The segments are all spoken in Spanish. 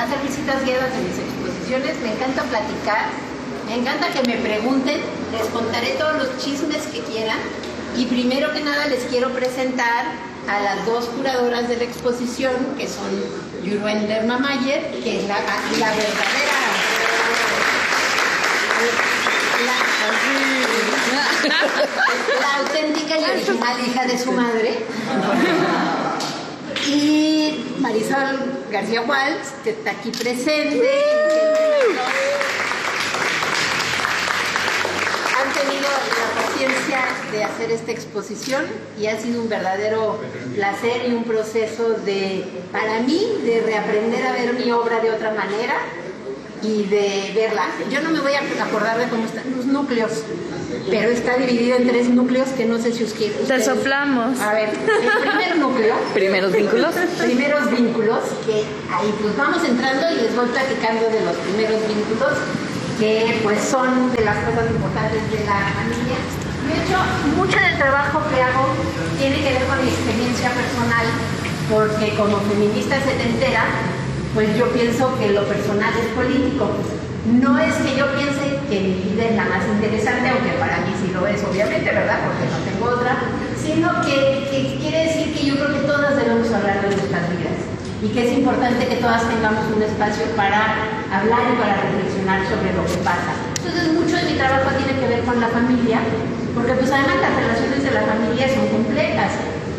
hacer visitas guiadas en mis exposiciones, me encanta platicar, me encanta que me pregunten, les contaré todos los chismes que quieran y primero que nada les quiero presentar a las dos curadoras de la exposición, que son Yuruen Lerma Mayer, que es la verdadera... La auténtica y original hija de su madre, y Marisol García Waltz, que está aquí presente. Han tenido la paciencia de hacer esta exposición y ha sido un verdadero placer y un proceso para mí, de reaprender a ver mi obra de otra manera y de verla. Yo no me voy a acordar de cómo están los núcleos, pero está dividida en 3 núcleos que no sé si ustedes... Te soplamos. A ver, el primer núcleo... Primeros vínculos. Primeros vínculos, que ahí pues vamos entrando y les voy platicando de los primeros vínculos, que pues son de las cosas importantes de la familia. De hecho, mucho del trabajo que hago tiene que ver con mi experiencia personal, porque como feminista setentera, pues yo pienso que lo personal es político. No es que yo piense que mi vida es la más interesante, aunque para mí sí lo es, obviamente, ¿verdad? Porque no tengo otra, sino que quiere decir que yo creo que todas debemos hablar de nuestras vidas y que es importante que todas tengamos un espacio para hablar y para reflexionar sobre lo que pasa. Entonces, mucho de mi trabajo tiene que ver con la familia, porque pues además las relaciones de la familia son complejas.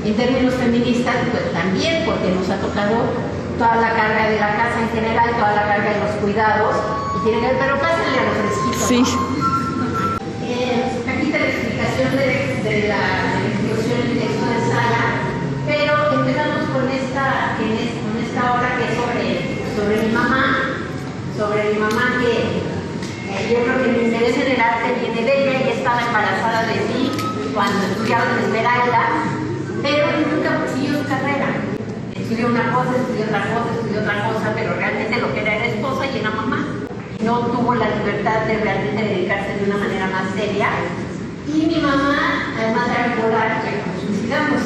En términos feministas, pues también, porque nos ha tocado toda la carga de la casa en general, toda la carga de los cuidados, y tiene que ver, pero pásenle a lo fresquito. Sí. ¿No? Aquí está la explicación de la introducción del texto de Sala, pero empezamos con esta obra que es sobre mi mamá, que yo creo que mi interés en el arte viene de ella. Ella estaba embarazada de mí cuando estudiaba en Esmeralda, pero nunca siguió su carrera. Estudió una cosa, estudió otra cosa, pero realmente lo que era esposa y era mamá. No tuvo la libertad de realmente dedicarse de una manera más seria. Y mi mamá, además era bipolar, que nos suicidamos.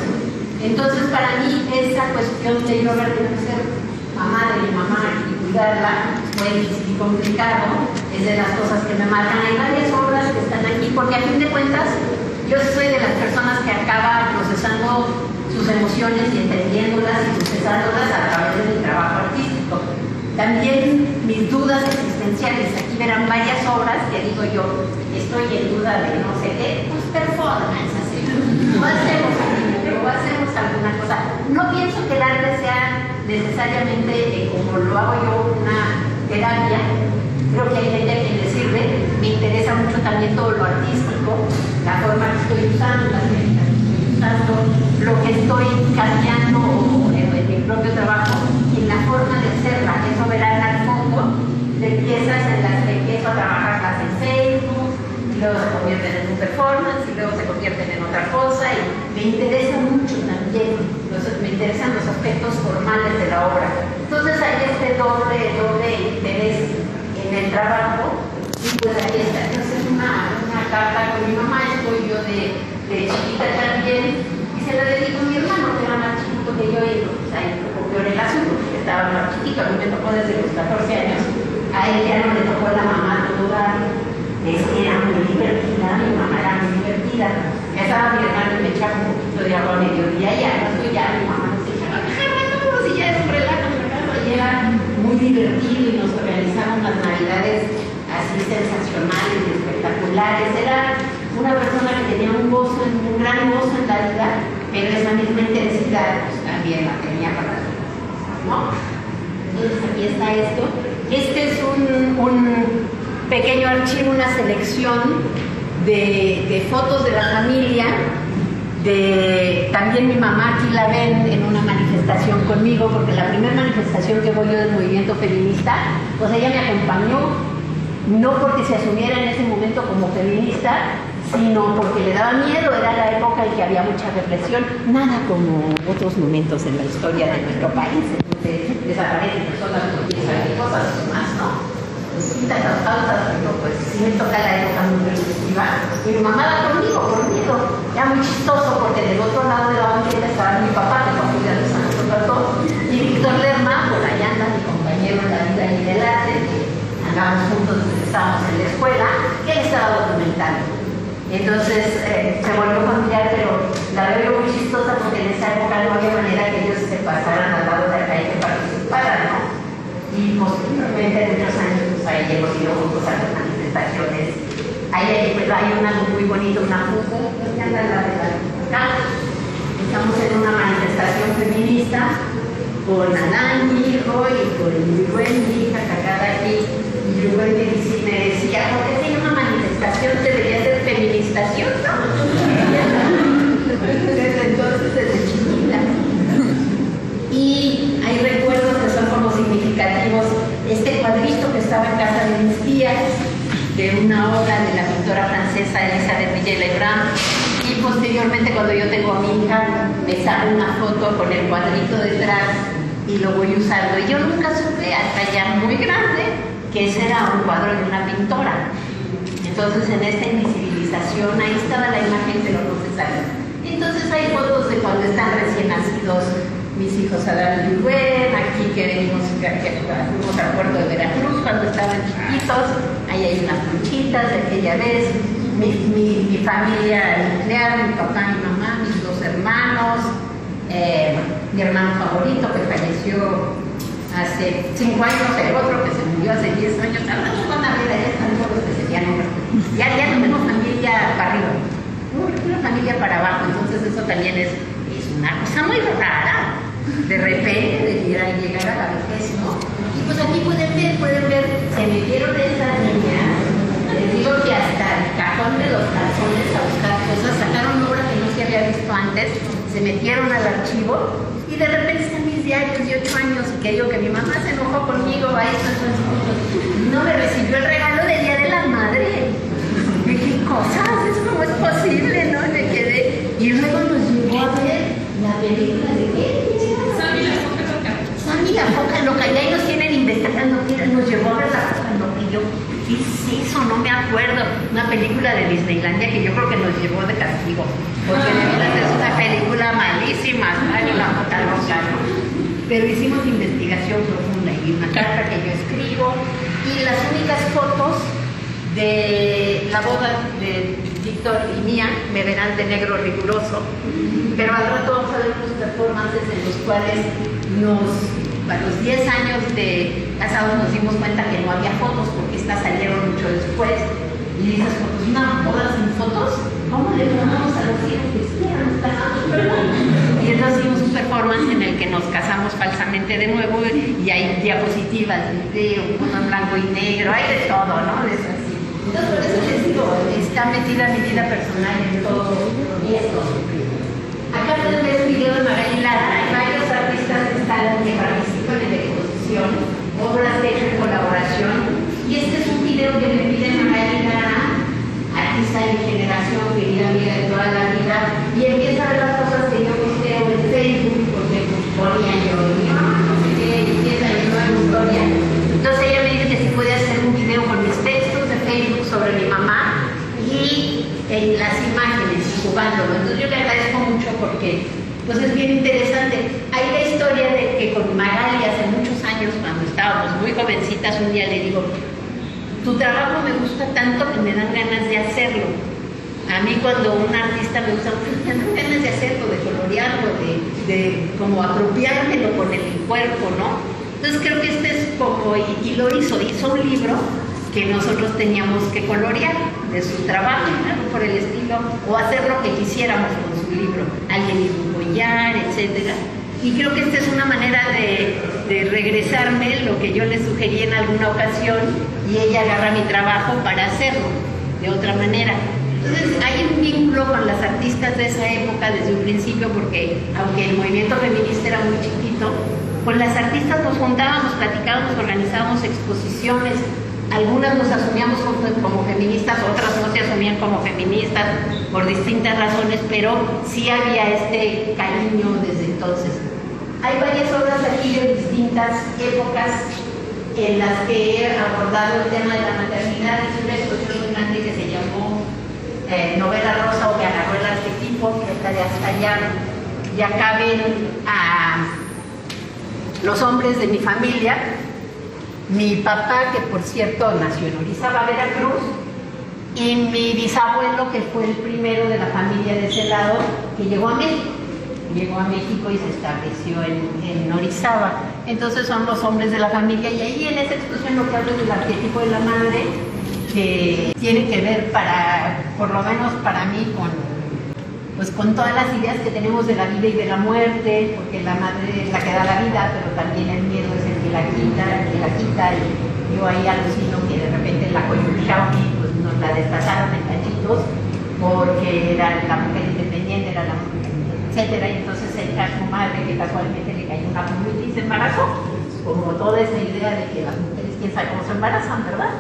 Entonces, para mí, esa cuestión de yo haber tenido que ser mamá de mi mamá y cuidarla fue difícil y complicado. Es de las cosas que me marcan. Hay varias obras que están aquí, porque a fin de cuentas, yo soy de las personas que acaba procesando sus emociones y entendiéndolas y procesándolas a través de mi trabajo artístico. También mis dudas existenciales, aquí verán varias obras que digo yo, estoy en duda de no sé qué, pues performance, así. O hacemos alguna cosa. No pienso que el arte sea necesariamente, como lo hago yo, una terapia. Creo que hay gente a quien le sirve. Me interesa mucho también todo lo artístico, la forma que estoy usando, las técnicas que estoy usando, lo que estoy cambiando en mi propio trabajo y la forma de hacerla. Eso verán al fondo de piezas en las que empiezo a trabajarlas en Facebook, y luego se convierten en un performance, y luego se convierten en otra cosa, y me interesa mucho también, me interesan los aspectos formales de la obra. Entonces hay este doble interés en el trabajo, y pues aquí está. Entonces es una carta con mi mamá, estoy yo de chiquita también, y se la dedico a mi hermano, que era más chiquito que yo, y pues ahí tocó peor el asunto, porque estaba más chiquito. A mí me tocó desde los 14 años, a él ya no le tocó la mamá de lugar. Era muy divertida, mi mamá era muy divertida. Estaba mi hermano y me echaba un poquito de agua a mediodía, y ya no estoy, ya mi mamá nos echaba, vámonos, y ya es un relajo, y era muy divertido, y nos organizaban las navidades así sensacionales, espectaculares. Era una persona que tenía un gran gozo en la vida, pero esa misma intensidad pues, también la tenía para nosotros, ¿no? Entonces aquí está esto. Este es un pequeño archivo, una selección de fotos de la familia. También mi mamá, aquí la ven en una manifestación conmigo, porque la primera manifestación que voy yo del movimiento feminista, pues ella me acompañó, no porque se asumiera en ese momento como feminista, sino porque le daba miedo. Era la época en que había mucha represión, nada como otros momentos en la historia de nuestro país, en donde desaparecen personas por quién cosas más, ¿no? Distintas las causas, pero pues sí me toca la época muy represiva. Y mi mamá va conmigo. Era muy chistoso, porque del otro lado de la banqueta estaba mi papá, que fue cuidando a nosotros dos, y Víctor Lerma, por allá anda mi compañero en la ahí del arte, andamos juntos desde que estábamos en la escuela, que él estaba documentando. Entonces se volvió familiar, pero la veo muy chistosa porque en esa época no había manera que ellos se pasaran al lado de acá y que participaran, ¿no? Y posteriormente, en muchos años, pues ahí hemos ido juntos a las manifestaciones. Hay algo muy bonito, una foto, estamos en una manifestación feminista con Adán, mi hijo, y con Yuruen, mi hija, sacada aquí. Y Yuruen me decía, ¿por qué tiene una manifestación? Debería ser feministación, ¿no? Desde entonces, desde chiquita. Y hay recuerdos que son como significativos. Este cuadrito que estaba en casa de mis tías, de una obra de la pintora francesa Elisabeth Villet-Lebrun, y posteriormente cuando yo tengo a mi hija me saco una foto con el cuadrito detrás y lo voy usando, y yo nunca supe hasta ya muy grande que ese era un cuadro de una pintora. Entonces en esta invisibilización ahí estaba la imagen pero no se sale. Entonces hay fotos de cuando están recién nacidos mis hijos Adán y Rubén, aquí que venimos, que fuimos al puerto de Veracruz cuando estaban chiquitos, ahí hay unas conchitas de aquella vez, mi familia nuclear, mi papá, mi mamá, mis dos hermanos, mi hermano favorito que falleció hace 5 años, el otro que se murió hace 10 años, hablando con la vida, ya están todos que se llaman, ya no tenemos familia para arriba, una familia para abajo, entonces eso también es una cosa muy rara, de repente, de llegar a la vejez, ¿no? Y pues aquí pueden ver, se metieron estas niñas, les digo que hasta el cajón de los calzones a buscar cosas, sacaron obra que no se había visto antes, se metieron al archivo y de repente están mis diarios de 8 años y que digo que mi mamá se enojó conmigo, no me recibió el regalo del Día de la Madre. ¿Qué cosas? ¿Cómo es posible? ¿No? Y me quedé, y luego nos llevó a ver la película de qué? Sammy la Foca Loca, y ahí nos tienen investigando, nos llevó a ver la Foca Loca, y yo, ¿qué es eso? No me acuerdo. Una película de Disneylandia que yo creo que nos llevó de castigo, porque de verdad es una película malísima, Sammy la Foca Loca, ¿no? Pero hicimos investigación profunda y una carta que yo escribo, y las únicas fotos de la boda de Víctor y mía me verán de negro riguroso, pero al rato vamos a ver unos performances en los cuales a los 10 años de casados nos dimos cuenta que no había fotos porque estas salieron mucho después, y dices, pues una boda sin fotos, ¿cómo le llamamos a los hijos que sí, nos casamos, perdón? Y entonces hicimos un performance en el que nos casamos falsamente de nuevo, y hay diapositivas de video, uno en blanco y negro, hay de todo, ¿no? De eso así. Entonces, por eso les digo, está metida mi vida personal en todo esto. Acá pueden ver un video de Magali Lara. Hay varios artistas que participan en la exposición, obras de hecho en colaboración. Y este es un video que me pide Magali Lara, artista de mi generación, querida amiga de toda la vida, y empieza a ver las cosas que yo posteo en Facebook, porque ponía yo, no sé qué, y empieza a ver una historia. Entonces ella me dice que si puede hacer un video con mis textos de Facebook sobre mi mamá y en las imágenes, jugándolo. Entonces yo le agradezco mucho porque pues es bien interesante. Hay la historia de que con Magali hace muchos años, cuando estábamos muy jovencitas, un día le digo, tu trabajo me gusta tanto que me dan ganas de hacerlo. A mí cuando un artista me gusta, me dan ganas de hacerlo, de colorearlo, de como apropiármelo con el cuerpo, ¿no? Entonces creo que este es poco, y lo hizo un libro que nosotros teníamos que colorear de su trabajo, algo por el estilo, o hacer lo que quisiéramos con su libro, alguien hizo un collar, etc. Y creo que esta es una manera de regresarme lo que yo le sugerí en alguna ocasión, y ella agarra mi trabajo para hacerlo de otra manera. Entonces hay un vínculo con las artistas de esa época desde un principio, porque aunque el movimiento feminista era muy chiquito, con las artistas nos juntábamos, platicábamos, organizábamos exposiciones. Algunas nos asumíamos como feministas, otras no se asumían como feministas por distintas razones, pero sí había este cariño desde entonces. Hay varias obras aquí de distintas épocas en las que he abordado el tema de la maternidad. Es una exposición muy grande que se llamó Novela Rosa, o que agarró el arquetipo, que hasta allá ya caben a los hombres de mi familia, Mi papá, que por cierto nació en Orizaba, Veracruz, y mi bisabuelo, que fue el primero de la familia de ese lado, que llegó a México. Llegó a México y se estableció en Orizaba. Entonces son los hombres de la familia, y ahí en esa exposición lo que hablo es del arquetipo de la madre, que tiene que ver por lo menos para mí, con todas las ideas que tenemos de la vida y de la muerte, porque la madre es la que da la vida, pero también el miedo es el que la quita, y yo ahí alucino que de repente la Xiaomi pues nos la destazaron en cachitos, porque era la mujer independiente, era la mujer, etcétera, y entonces ella, su madre, que casualmente le cayó una pulmonía y se embarazó, como toda esa idea de que las mujeres quién sabe cómo se embarazan, ¿verdad?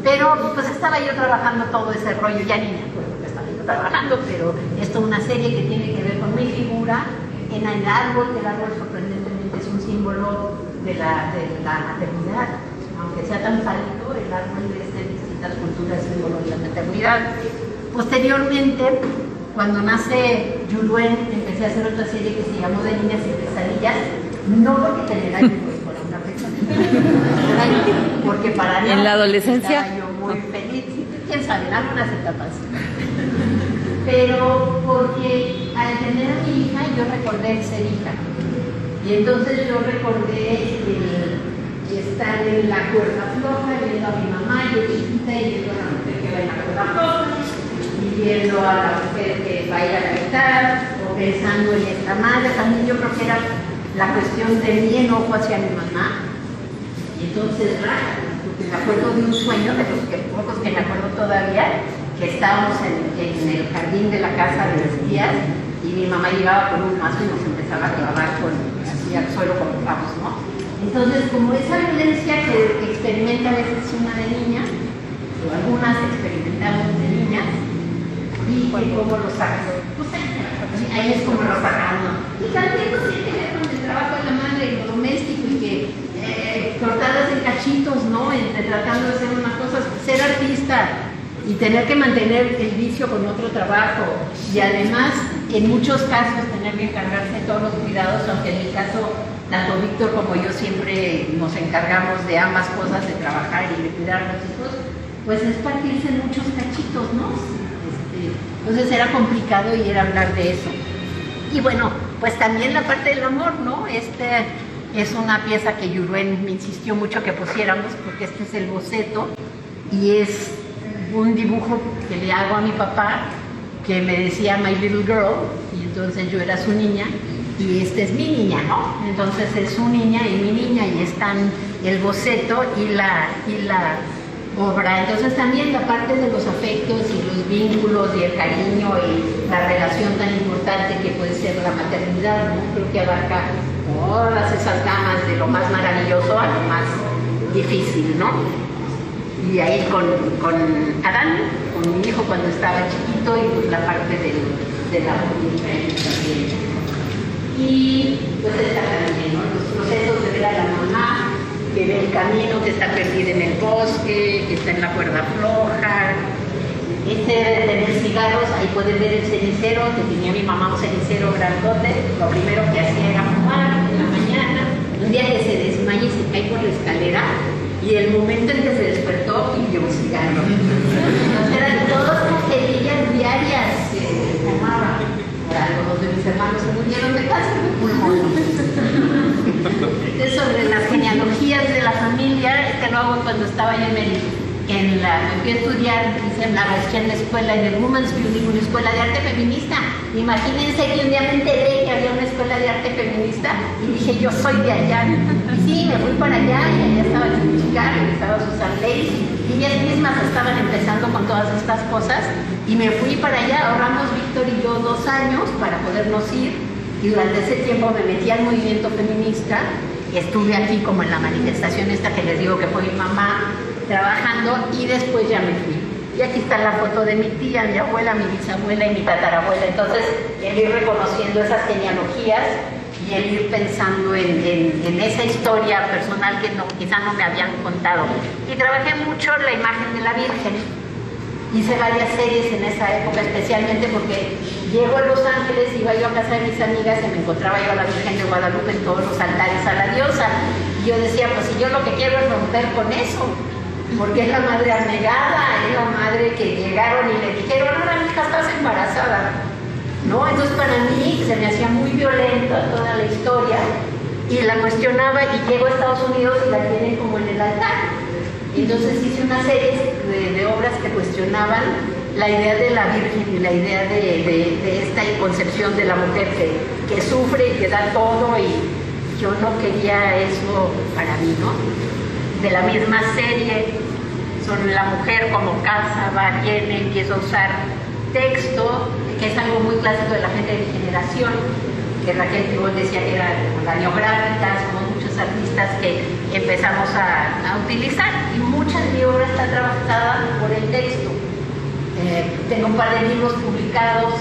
Pero pues estaba yo trabajando todo ese rollo, ya ni me acuerdo que estaba yo trabajando, pero esto es una serie que tiene que ver con mi figura en el árbol. El árbol sorprendentemente es un símbolo de la maternidad, aunque sea tan pálido, el árbol es en distintas culturas símbolo de la maternidad. Posteriormente, cuando nace Yuluen, empecé a hacer otra serie que se llamó De Niñas y Pesadillas, no porque tener hijos fuera una pesadilla, porque para mí en la adolescencia estaba yo muy feliz, quién sabe, en algunas etapas, pero porque al tener a mi hija yo recordé el ser hija, y entonces yo recordé estar en la cuerda floja, viendo a mi mamá, yo chiquita, y viendo a la mujer que va en la cuerda floja, y viendo a la mujer que va a ir a cantar, o pensando en esta madre. También yo creo que era la cuestión de mi enojo hacia mi mamá. Y entonces, porque me acuerdo de un sueño, de los pocos que me acuerdo todavía, que estábamos en el jardín de la casa de mis tías, y mi mamá llegaba con un mazo y nos empezaba a clavar así al suelo con clavos, ¿no? Entonces, como esa violencia que experimenta a veces una de niña, o algunas experimentamos de niñas, y cómo lo sacan, pues ahí es como lo sacan, ¿no? Y también no tiene que ver con el trabajo de la madre y lo doméstico, y que cortadas en cachitos, ¿no? Tratando de hacer una cosa, ser artista y tener que mantener el vicio con otro trabajo, y además en muchos casos tener que encargarse de todos los cuidados, aunque en mi caso tanto Víctor como yo siempre nos encargamos de ambas cosas, de trabajar y de cuidar a los hijos, pues es partirse en muchos cachitos, ¿no? Entonces era complicado y era hablar de eso. Y bueno, pues también la parte del amor, ¿no? Es una pieza que Yuluen me insistió mucho que pusiéramos, porque este es el boceto, y es un dibujo que le hago a mi papá, que me decía My Little Girl, y entonces yo era su niña, y esta es mi niña, ¿no? Entonces es su niña y mi niña, y están el boceto y la obra. Entonces también la parte de los afectos y los vínculos y el cariño y la relación tan importante que puede ser la maternidad, ¿no? Creo que abarca todas esas gamas de lo más maravilloso a lo más difícil, ¿no? Y ahí con Adán, con mi hijo cuando estaba chiquito, y pues la parte de la mujer también. Y pues esta también, ¿no? Los procesos de ver a la mamá, que ve el camino, que está perdida en el bosque, que está en la cuerda floja. De tener cigarros, ahí pueden ver el cenicero, que tenía mi mamá un cenicero grandote. Lo primero que hacía era fumar en la mañana. Un día que se desmaya y se cae por la escalera, y el momento en que se despertó pidió un cigarro. Eran todas cajerillas diarias que fumaba. Por algo, dos de mis hermanos se murieron de cáncer de pulmón. Sobre las genealogías de la familia, lo hago cuando estaba yo me fui a estudiar, hice la maestría en la escuela, en el Women's Building, una escuela de arte feminista. Imagínense que un día me enteré que había una escuela de arte feminista, y dije, yo soy de allá. Y sí, me fui para allá, y allá estaba Chicago, estaba Susan Leys, y ellas mismas estaban empezando con todas estas cosas, y me fui para allá. Ahorramos Víctor y yo 2 años para podernos ir, y durante ese tiempo me metí al movimiento feminista. Estuve aquí como en la manifestación esta que les digo que fue mi mamá trabajando, y después ya me fui. Y aquí está la foto de mi tía, mi abuela, mi bisabuela y mi tatarabuela. Entonces, el ir reconociendo esas genealogías y el ir pensando en esa historia personal que quizá no me habían contado. Y trabajé mucho la imagen de la Virgen. Hice varias series en esa época, especialmente porque llego a Los Ángeles, iba yo a casa de mis amigas y me encontraba yo a la Virgen de Guadalupe en todos los altares a la diosa. Y yo decía, pues si yo lo que quiero es romper con eso, porque es la madre abnegada, es la madre que llegaron y le dijeron, ahora mi hija estás embarazada, ¿no? Entonces para mí se me hacía muy violenta toda la historia y la cuestionaba y llego a Estados Unidos y la tienen como en el altar. Entonces hice una serie de obras que cuestionaban la idea de la Virgen y la idea de esta concepción de la mujer que sufre y que da todo, y yo no quería eso para mí, ¿no? De la misma serie, sobre la mujer como casa, va, viene, empieza a usar texto, que es algo muy clásico de la gente de mi generación, que Raquel Tibol decía que era la neográfica, somos muchos artistas que empezamos a utilizar, y mucha de mi obra está trabajada por el texto. Tengo un par de libros publicados,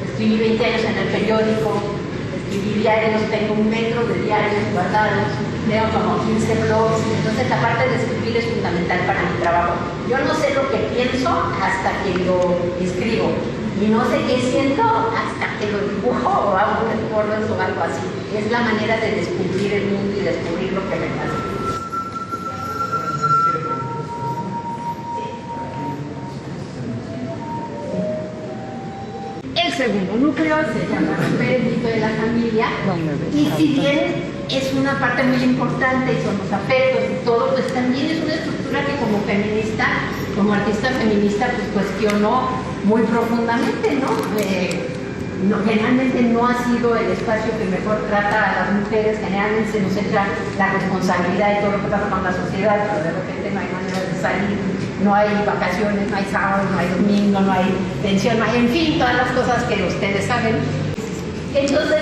escribí 20 años en el periódico, escribí diarios, tengo 1 metro de diarios guardados, tengo como 15 blogs, entonces la parte de escribir es fundamental para mi trabajo. Yo no sé lo que pienso hasta que lo escribo, y no sé qué siento hasta que lo dibujo o hago un esfuerzo o algo así. Es la manera de descubrir el mundo y descubrir lo que me pasa. El segundo núcleo se llama el mito de la familia, y si bien es una parte muy importante y son los afectos y todo, pues también es una estructura que como feminista, como artista feminista, pues cuestionó muy profundamente, ¿no? Generalmente no ha sido el espacio que mejor trata a las mujeres, generalmente se nos echa la responsabilidad de todo lo que pasa con la sociedad, pero de repente no hay manera de salir, no hay vacaciones, no hay sábado, no hay domingo, no hay pensión, no hay, en fin, todas las cosas que ustedes saben. Entonces,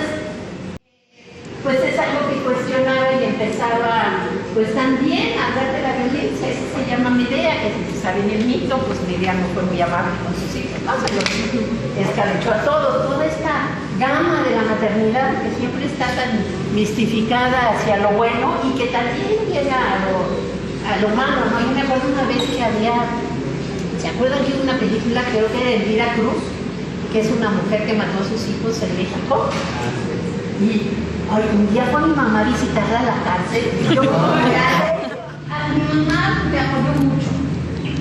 pues es algo que cuestionaba y empezaba, pues también a hablar de la violencia. Eso se llama Medea, que si saben el mito, pues Medea no fue muy amable con sus hijos, ¿no? Se los escalechó a todos. Toda esta gama de la maternidad que siempre está tan mistificada hacia lo bueno y que también llega a lo malo, ¿no? Yo me acuerdo una vez que ¿se acuerdan de una película, creo que de Elvira Cruz, que es una mujer que mató a sus hijos en México? Y un día fue mi mamá a visitarla a la cárcel, y yo, a mi mamá me apoyó mucho.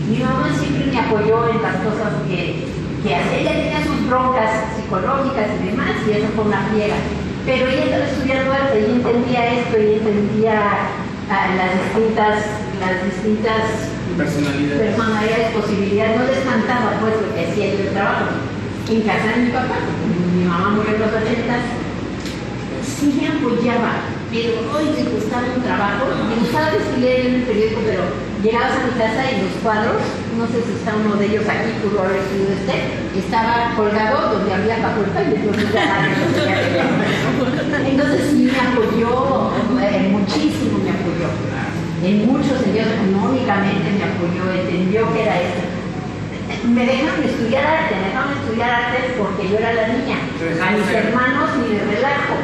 Mi mamá siempre me apoyó en las cosas que hacía. Ella tenía sus broncas psicológicas y demás, y eso fue una friega. Pero ella estaba estudiando arte y entendía esto, y entendía las distintas personalidades, posibilidades. No les cantaba pues lo que hacía yo el trabajo. En casa de mi papá, mi mamá murió en los 80s, sí me apoyaba, pero hoy me costaba un trabajo. Me gustaba escribir en el periódico, pero llegabas a mi casa y los cuadros, no sé si está uno de ellos aquí, pudo haber sido estaba colgado donde había facultad, y entonces ya nadie lo sabía que era. Entonces sí me apoyó, muchísimo me apoyó, en muchos sentidos. Económicamente me apoyó, entendió que era eso. Me dejaron estudiar arte porque yo era la niña. A mis hermanos ni de relajo.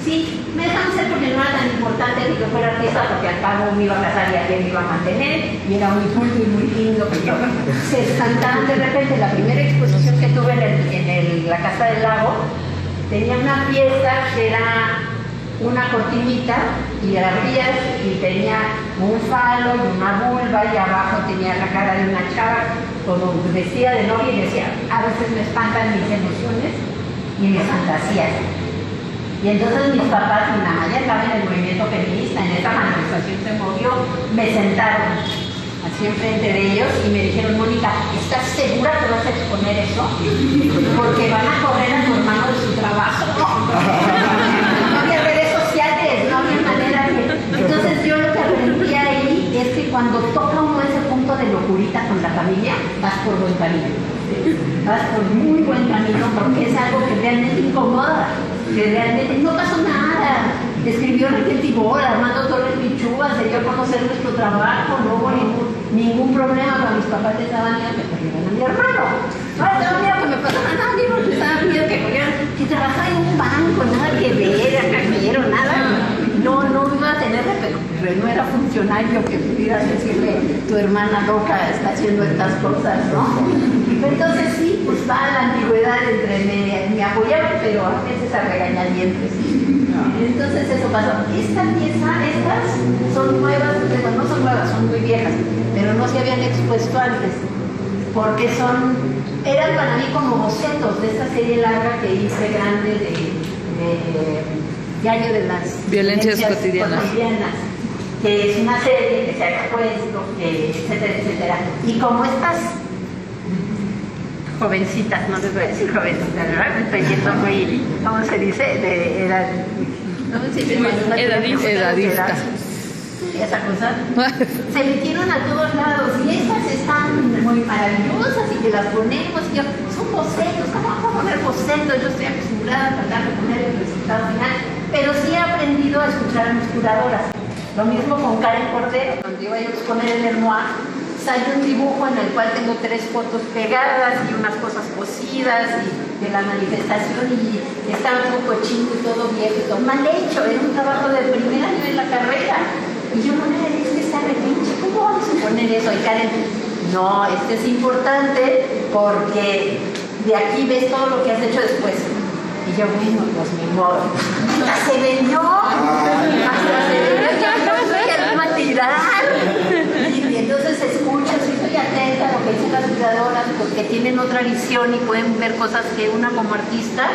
Sí, me dejaron ser porque no era tan importante que yo fuera artista, porque al cabo me iba a casar y alguien me iba a mantener, y era muy culto y muy lindo que yo. Se espantaron de repente. La primera exposición que tuve en la Casa del Lago tenía una pieza que era una cortinita, y la abrías y tenía un falo y una vulva, y abajo tenía la cara de una chava como vestida de novia, y decía, a veces me espantan mis emociones y mis fantasías. Y entonces mis papás, mi mamá ya estaba en el movimiento feminista, en esa manifestación se movió, me sentaron así enfrente de ellos y me dijeron, Mónica, ¿estás segura que vas a exponer eso? Porque van a correr a tu hermano de su trabajo. No había redes sociales, no había manera de... Entonces yo lo que aprendí ahí es que cuando toca uno ese punto de locurita con la familia, vas por buen camino. Vas por muy buen camino, porque es algo que realmente incomoda, que realmente no pasó nada. Escribió Raquel Tibol, Armando Torres Pichuga, se dio a conocer nuestro trabajo, no hubo ningún problema. Cuando mis papás les daban miedo que perdieran a mi hermano. Ahora tengo miedo que me pasara nada, porque estaba miedo que cogieran, que trabajaba en un banco, nada que ver, cajero, nada. No iba a tener, pero no era funcionario que pudieras decirle, tu hermana loca está haciendo estas cosas, ¿no? Entonces sí, pues va la ambigüedad entre me apoyaban, pero a veces a regañadientes. Entonces eso pasó. Esta pieza, estas son nuevas, bueno, no son nuevas, son muy viejas, pero no se habían expuesto antes, porque eran para mí como bocetos de esta serie larga que hice grande de Diario de las Violencias cotidianas, que es una serie que se ha expuesto, etcétera, etcétera. Y como estas jovencitas, no les voy a decir jovencitas, ¿verdad? Me estoy yendo muy, ¿cómo se dice? De edad, ¿cómo se dice? Edadista. Esa cosa, se metieron a todos lados y estas están muy maravillosas y que las ponemos y yo, son bocetos, ¿cómo vamos a poner bocetos? Yo estoy acostumbrada a tratar de poner el resultado final, pero sí he aprendido a escuchar a mis curadoras. Lo mismo con Karen Cordero, cuando iba yo a exponer en el MOA, sale un dibujo en el cual tengo 3 fotos pegadas y unas cosas cosidas y de la manifestación y estaba un poco chino y todo viejo y todo mal hecho, era un trabajo de primer año en la carrera. Y yo, no me dices que está repinche, ¿cómo vamos a poner eso? Y Karen, no, es importante porque de aquí ves todo lo que has hecho después. Y yo, bueno, pues mi modo. ¡Hasta se vendió! ¡Hasta se vendió! ¡Ya no soy el material! Y entonces escuchas y estoy atenta a lo que dicen las curadoras, porque tienen otra visión y pueden ver cosas que una como artista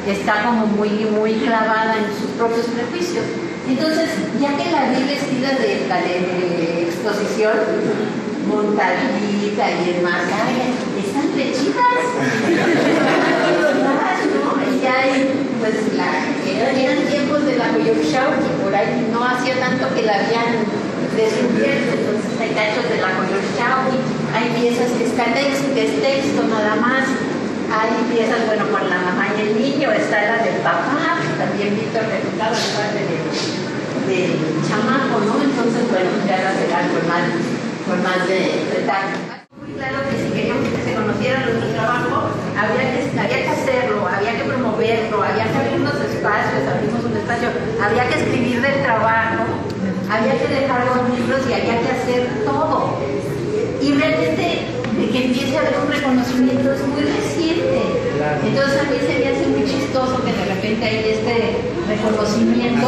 está como muy, muy clavada en sus propios prejuicios. Entonces, ya que la vi vestida de exposición, montadita y demás, están rechidas. Y ya hay, pues, eran tiempos de la Coyoshao, que por ahí no hacía tanto que la habían descubierto, entonces hay cachos de la Coyoshao, hay piezas que es texto nada más. Hay piezas, bueno, por la mamá y el niño, está la del papá, también Víctor refutado en parte del chamaco, ¿no? Entonces, bueno, ya las verán con más de detalle. Muy claro que si queríamos que se conociera nuestro trabajo, había que hacerlo, había que promoverlo, había que abrir unos espacios, abrimos un espacio, había que escribir del trabajo, había que dejar los libros y había que hacer todo. Y realmente, de que empiece a haber un reconocimiento es muy reciente. Entonces a mí se me hace muy chistoso que de repente hay este reconocimiento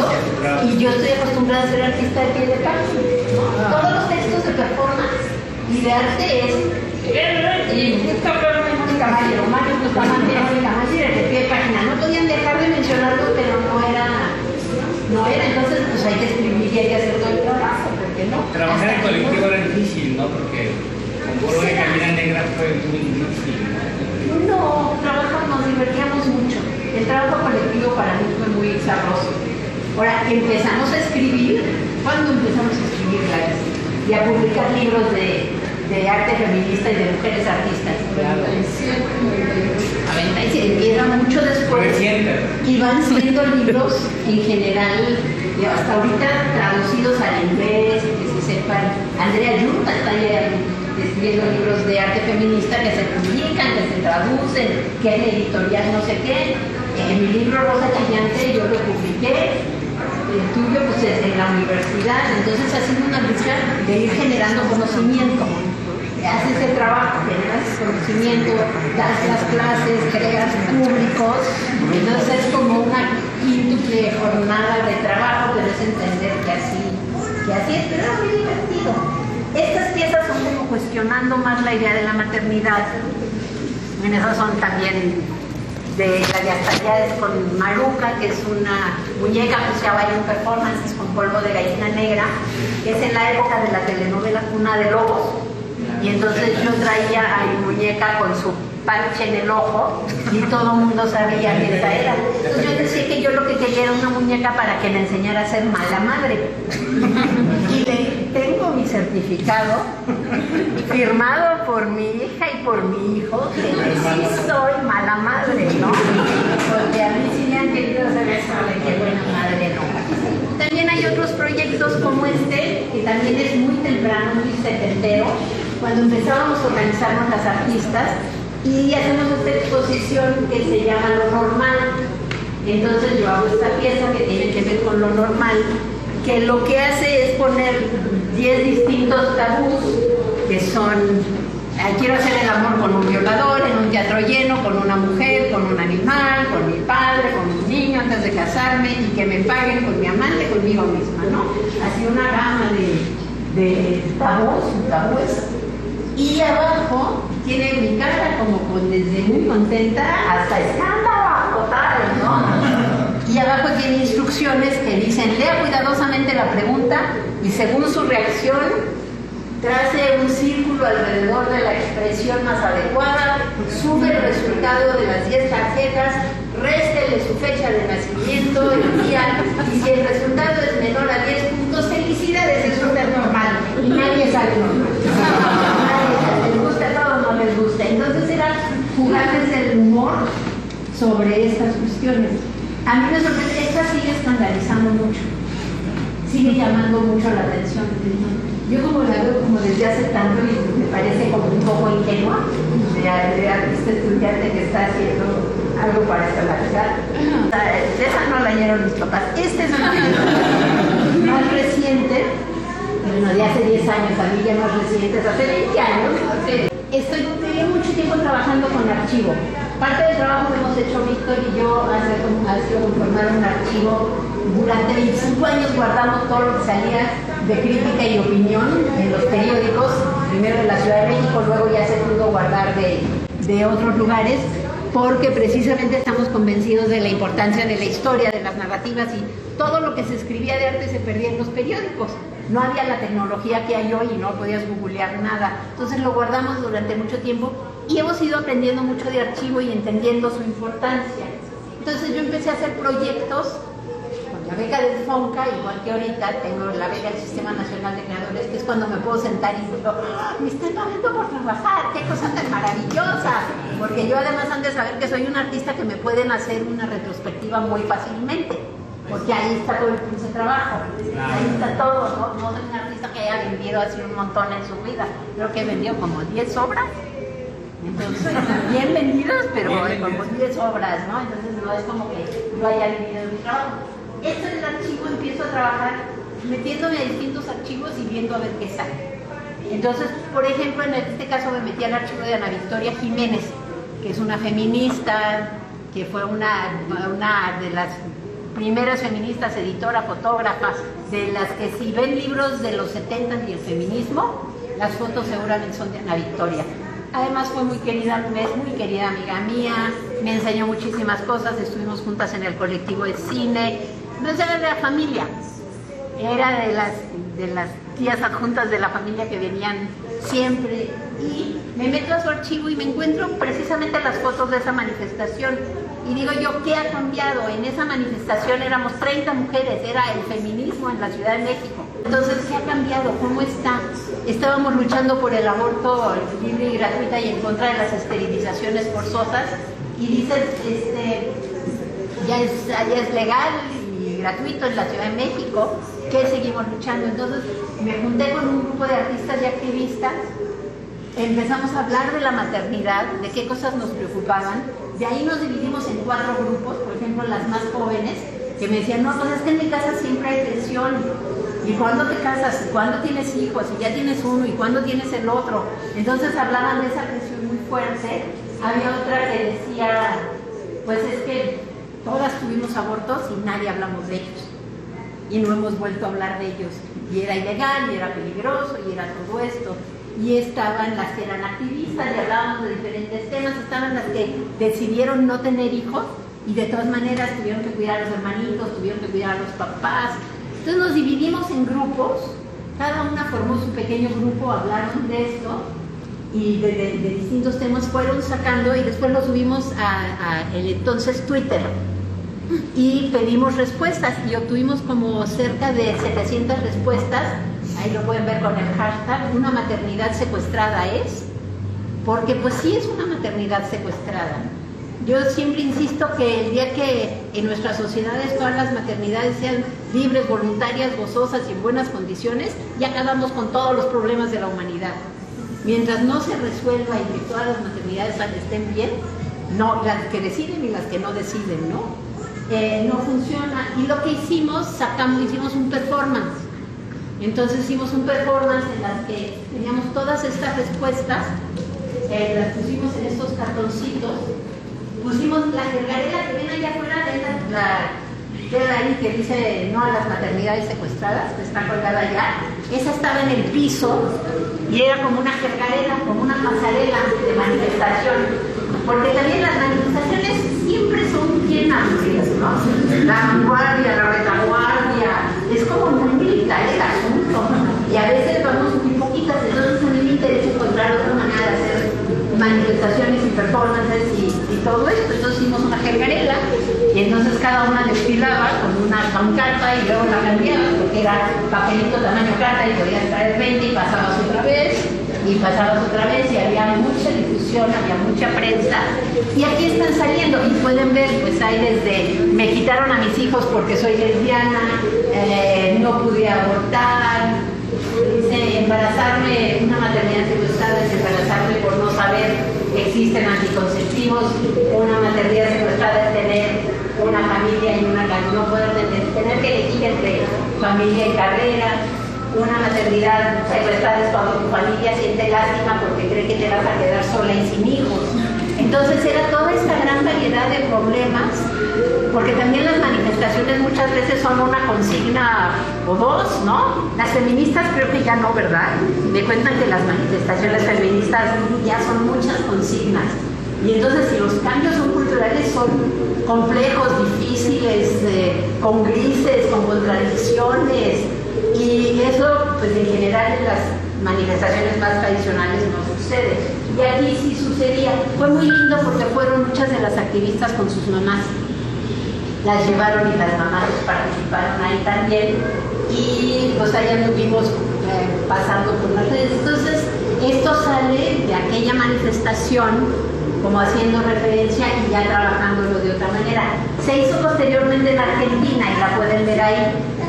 y yo estoy acostumbrada a ser artista de pie de página, ¿no? Todos los textos de performance y de arte es Mónica Mayer o Mario Bustamante, Mónica Mayer de pie de página. No podían dejar de mencionarlo, pero no era, entonces pues hay que escribir y hay que hacer todo el trabajo, ¿por qué no? Trabajar en colectivo era difícil, ¿no? Porque con Polo de Camina Negra fue muy difícil. No, nos divertíamos mucho. El trabajo colectivo para mí fue muy sabroso. Ahora, empezamos a escribir, ¿cuándo empezamos a escribir, Gladys? Y a publicar libros de arte feminista y de mujeres artistas. 97, empieza mucho después. Y van siendo libros en general, hasta ahorita traducidos al inglés, que se sepan. Andrea Yurta está ya escribiendo libros de arte feminista que se publican, que se traducen, que hay editorial no sé qué. Mi libro Rosa Chillante yo lo publiqué, el tuyo pues en la universidad, entonces ha sido una lucha de ir generando conocimiento. Haces el trabajo, generas conocimiento, das las clases, creas públicos, entonces es como una quíntuple jornada de trabajo, pero es entender que así es, pero era muy divertido. Estas piezas son como cuestionando más la idea de la maternidad. En esas son también de Gallastallades con Maruca, que es una muñeca que se llama en performances con polvo de gallina negra, que es en la época de la telenovela Cuna de Lobos. Y entonces yo traía a mi muñeca con su parche en el ojo y todo el mundo sabía que esa era. Entonces yo decía que yo lo que quería era una muñeca para que le enseñara a ser mala madre. Y tengo mi certificado firmado por mi hija y por mi hijo, que sí soy mala madre, ¿no? Porque a mí sí me han querido saber de qué buena madre no. También hay otros proyectos como este, que también es muy temprano, muy setentero, cuando empezábamos a organizarnos las artistas y hacemos esta exposición que se llama Lo Normal. Entonces yo hago esta pieza que tiene que ver con lo normal, que lo que hace es poner 10 distintos tabús, que son, quiero hacer el amor con un violador, en un teatro lleno, con una mujer, con un animal, con mi padre, con un niño, antes de casarme y que me paguen con mi amante, conmigo misma, ¿no? Así una gama de tabúes. Y abajo tiene mi cara como con desde muy contenta hasta escándalo total, ¿no? Y abajo tiene instrucciones que dicen: lea cuidadosamente la pregunta y según su reacción trace un círculo alrededor de la expresión más adecuada, sube el resultado de las 10 tarjetas, réstele su fecha de nacimiento, el día, y si el resultado es menor a 10 puntos, felicidades, es súper normal. Y nadie sabe normal. Les gusta a todos, no les gusta. Entonces era jugarles el humor sobre estas cuestiones. A mí me sorprende, esta sigue escandalizando mucho, sigue llamando mucho la atención. Yo como la veo como desde hace tanto y me parece como un poco ingenua de artista estudiante que está haciendo algo para escolarizar. Esa no la leyeron mis papás. Esta es una más reciente, bueno, de hace 10 años, a mí ya más reciente, hace 20 años. Estoy mucho tiempo trabajando con archivo. Parte del trabajo que hemos hecho Víctor y yo ha sido conformar un archivo. Durante 25 años guardamos todo lo que salía de crítica y opinión en los periódicos, primero en la Ciudad de México, luego ya se pudo guardar de otros lugares, porque precisamente estamos convencidos de la importancia de la historia, de las narrativas, y todo lo que se escribía de arte se perdía en los periódicos. No había la tecnología que hay hoy y no podías googlear nada. Entonces lo guardamos durante mucho tiempo y hemos ido aprendiendo mucho de archivo y entendiendo su importancia. Entonces yo empecé a hacer proyectos con la beca del FONCA, igual que ahorita tengo la beca del Sistema Nacional de Creadores, que es cuando me puedo sentar y digo: me están pagando por trabajar, qué cosa tan maravillosa, porque yo además han de saber que soy un artista que me pueden hacer una retrospectiva muy fácilmente, porque ahí está todo el pinche trabajo, ahí está todo, no soy un artista que haya vendido así un montón en su vida, creo que he vendido como 10 obras, entonces bien vendidas, pero como 10 obras, ¿no? Entonces no es como que yo haya vendido mi trabajo. Esto es el archivo, empiezo a trabajar metiéndome a distintos archivos y viendo a ver qué sale. Entonces, por ejemplo, en este caso me metí al archivo de Ana Victoria Jiménez, que es una feminista, que fue una de las primeras feministas, editora, fotógrafa, de las que si ven libros de los 70 y el feminismo, las fotos seguramente son de Ana Victoria. Además fue muy querida, es muy querida amiga mía, me enseñó muchísimas cosas, estuvimos juntas en el colectivo de cine. Entonces era de la familia, era de las tías adjuntas de la familia que venían siempre, y me meto a su archivo y me encuentro precisamente las fotos de esa manifestación y digo yo: ¿qué ha cambiado? En esa manifestación éramos 30 mujeres, era el feminismo en la Ciudad de México. Entonces, ¿qué ha cambiado? ¿Cómo está? Estábamos luchando por el aborto libre y gratuito y en contra de las esterilizaciones forzosas, y dicen, ya es legal y gratuito en la Ciudad de México, que seguimos luchando. Entonces me junté con un grupo de artistas y activistas, empezamos a hablar de la maternidad, de qué cosas nos preocupaban, de ahí nos dividimos en 4 grupos, por ejemplo las más jóvenes, que me decían: no, pues es que en mi casa siempre hay presión, ¿y cuándo te casas? ¿Y cuándo tienes hijos? ¿Y ya tienes uno? ¿Y cuándo tienes el otro? Entonces hablaban de esa presión muy fuerte. Había otra que decía: pues es que todas tuvimos abortos y nadie hablamos de ellos, y no hemos vuelto a hablar de ellos, y era ilegal, y era peligroso, y era todo esto. Y estaban las que eran activistas y hablábamos de diferentes temas, estaban las que decidieron no tener hijos y de todas maneras tuvieron que cuidar a los hermanitos, tuvieron que cuidar a los papás. Entonces nos dividimos en grupos, cada una formó su pequeño grupo, hablaron de esto y de distintos temas, fueron sacando, y después lo subimos a el entonces Twitter y pedimos respuestas y obtuvimos como cerca de 700 respuestas. Ahí lo pueden ver con el hashtag "una maternidad secuestrada es", porque pues sí es una maternidad secuestrada. Yo siempre insisto que el día que en nuestras sociedades todas las maternidades sean libres, voluntarias, gozosas y en buenas condiciones, ya acabamos con todos los problemas de la humanidad. Mientras no se resuelva y que todas las maternidades estén bien, no, las que deciden y las que no deciden, ¿no? No funciona. Y lo que hicimos un performance. Entonces hicimos un performance en las que teníamos todas estas respuestas, las pusimos en estos cartoncitos, pusimos la jergarela que ven allá afuera de la queda ahí que dice no a las maternidades secuestradas, que está colgada allá. Esa estaba en el piso y era como una jergarela, como una pasarela de manifestación, porque también las manifestaciones siempre son bien amplias, ¿no? La vanguardia, la retaguardia, es como muy militar el asunto, y a veces vamos muy poquitas. Entonces a mí me interesa encontrar otra manera de hacer manifestaciones y performances y todo esto. Entonces hicimos una jergarela y entonces cada una desfilaba con una carta y luego la cambiaba porque era papelito tamaño carta y podías traer 20 y pasabas otra vez y había mucha difusión, había mucha prensa y aquí están saliendo y pueden ver, pues hay desde me quitaron a mis hijos porque soy lesbiana, no pude abortar, embarazarme, una maternidad secuestrada es embarazarme por no saber que existen anticonceptivos, una maternidad secuestrada es tener una familia y una carrera, no poder tener que elegir entre familia y carrera. Una maternidad secuestrada es cuando tu familia siente lástima porque cree que te vas a quedar sola y sin hijos. Entonces era toda esta gran variedad de problemas, porque también las manifestaciones muchas veces son una consigna o dos, ¿no? Las feministas creo que ya no, ¿verdad? Me cuentan que las manifestaciones feministas ya son muchas consignas. Y entonces si los cambios son culturales, son complejos, difíciles, con grises, con contradicciones, y eso pues en general en las manifestaciones más tradicionales no sucede. Y aquí sí sucedía. Fue muy lindo porque fueron muchas de las activistas con sus mamás. Las llevaron y las mamás participaron ahí también. Y pues ahí anduvimos pasando por las redes. Entonces, esto sale de aquella manifestación como haciendo referencia y ya trabajándolo de otra manera. Se hizo posteriormente en Argentina y la pueden ver ahí.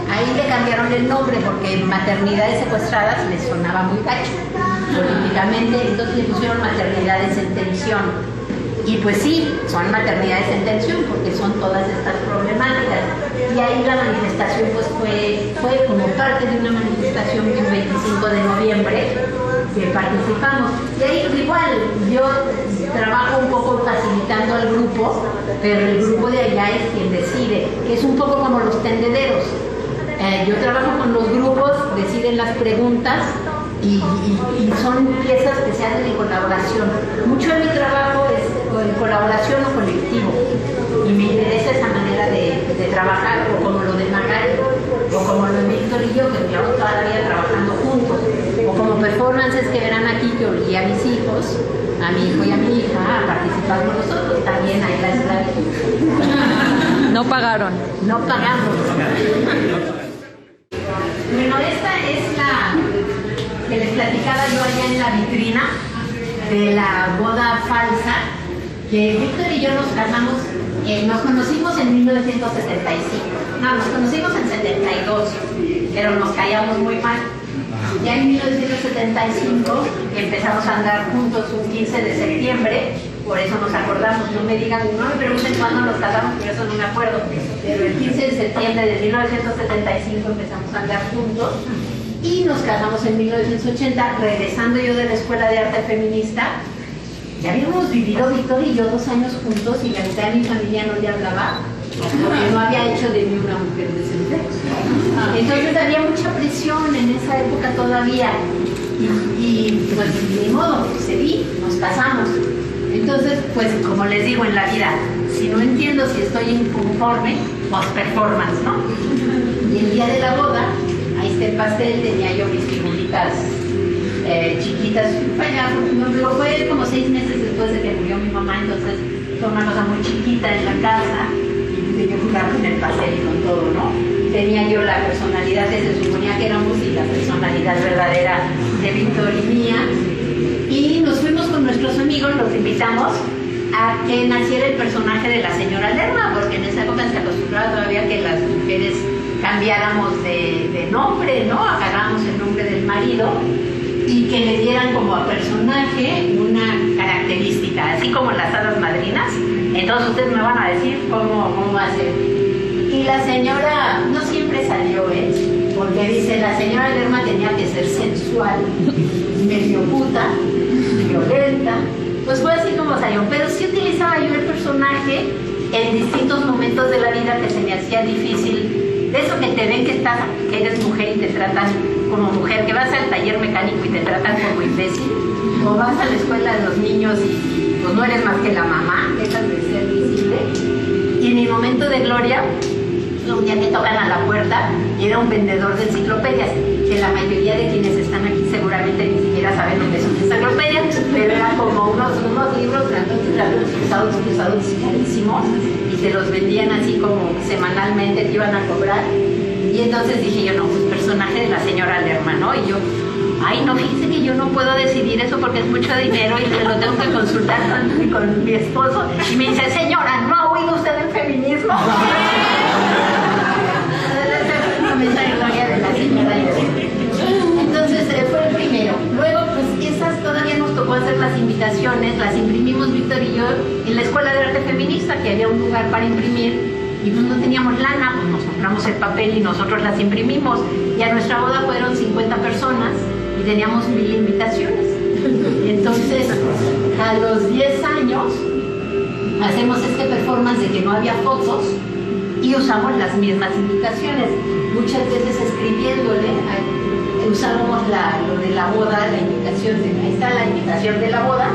Ahí le cambiaron el nombre porque maternidades secuestradas les sonaba muy gacho políticamente, entonces le pusieron maternidades en tensión. Y pues sí, son maternidades en tensión porque son todas estas problemáticas. Y ahí la manifestación pues fue como parte de una manifestación que el 25 de noviembre que participamos. Y ahí pues, igual, yo trabajo un poco facilitando al grupo, pero el grupo de allá es quien decide, que es un poco como los tendederos. Yo trabajo con los grupos, deciden las preguntas y son piezas que se hacen en colaboración. Mucho de mi trabajo es en colaboración o colectivo y me interesa esa manera de trabajar, o como lo de Magali, o como lo de Víctor y yo, que llevamos toda la vida trabajando juntos, o como performances que verán aquí que obligué a mis hijos, a mi hijo y a mi hija a participar con nosotros. También ahí la esclavitud. No pagaron. No pagamos. Bueno, esta es la que les platicaba yo allá en la vitrina de la boda falsa, que Víctor y yo nos casamos, nos conocimos en 1975, no, nos conocimos en 72, pero nos caíamos muy mal. Ya en 1975 empezamos a andar juntos un 15 de septiembre, por eso nos acordamos, no me pregunten cuándo nos casamos, por eso no me acuerdo, pero el 15 de septiembre de 1975 empezamos a andar juntos y nos casamos en 1980, regresando yo de la Escuela de Arte Feminista. Ya habíamos vivido Víctor y yo 2 años juntos y la mitad de mi familia no le hablaba porque no había hecho de mí una mujer decente. Entonces había mucha presión en esa época todavía y pues de modo, nos casamos. Entonces, pues como les digo en la vida, si no entiendo si estoy inconforme, pues performance, ¿no? Y el día de la boda, ahí está el pastel, tenía yo mis figuritas chiquitas, fue como 6 meses después de que murió mi mamá, entonces fue una cosa muy chiquita en la casa, y yo jugar con el pastel y con todo, ¿no? Tenía yo la personalidad que se suponía que éramos y la personalidad verdadera de Víctor y mía, y nos fuimos con nuestros amigos, los invitamos a que naciera el personaje de la señora Lerma, porque en esa época se acostumbraba todavía que las mujeres cambiáramos de nombre, ¿no? Agarramos el nombre del marido y que le dieran como a personaje una característica, así como las hadas madrinas. Entonces ustedes me van a decir cómo va a ser. Y la señora no siempre salió, porque dice, la señora Lerma tenía que ser sensual, medio puta, violenta, pues fue así como salió. Pero sí utilizaba yo el personaje en distintos momentos de la vida que se me hacía difícil. De eso que te ven que eres mujer y te tratan como mujer, que vas al taller mecánico y te tratan como imbécil, o vas a la escuela de los niños y pues no eres más que la mamá, dejas de ser visible. Y en mi momento de gloria, un día que tocan a la puerta, era un vendedor de enciclopedias, que la mayoría de quienes están aquí seguramente ni siquiera saben lo que son enciclopedias, pero eran como unos libros grandes, cruzados, carísimos, y te los vendían así como semanalmente, te iban a cobrar. Y entonces dije yo, no, pues personaje de la señora Lerma, ¿no? Y yo, ay, no, fíjense que yo no puedo decidir eso porque es mucho dinero y lo tengo que consultar con mi esposo. Y me dice, señora, ¿no ha oído usted del feminismo? De la señora. Entonces fue el primero. Luego, pues esas todavía nos tocó hacer las invitaciones, las imprimimos Víctor y yo en la Escuela de Arte Feminista, que había un lugar para imprimir, y pues no teníamos lana, pues nos compramos el papel y nosotros las imprimimos. Y a nuestra boda fueron 50 personas y teníamos 1000 invitaciones. Entonces, a los 10 años, hacemos este performance de que no había fotos y usamos las mismas invitaciones. Muchas veces escribiéndole, usábamos lo de la boda, la invitación, ahí está la invitación de la boda,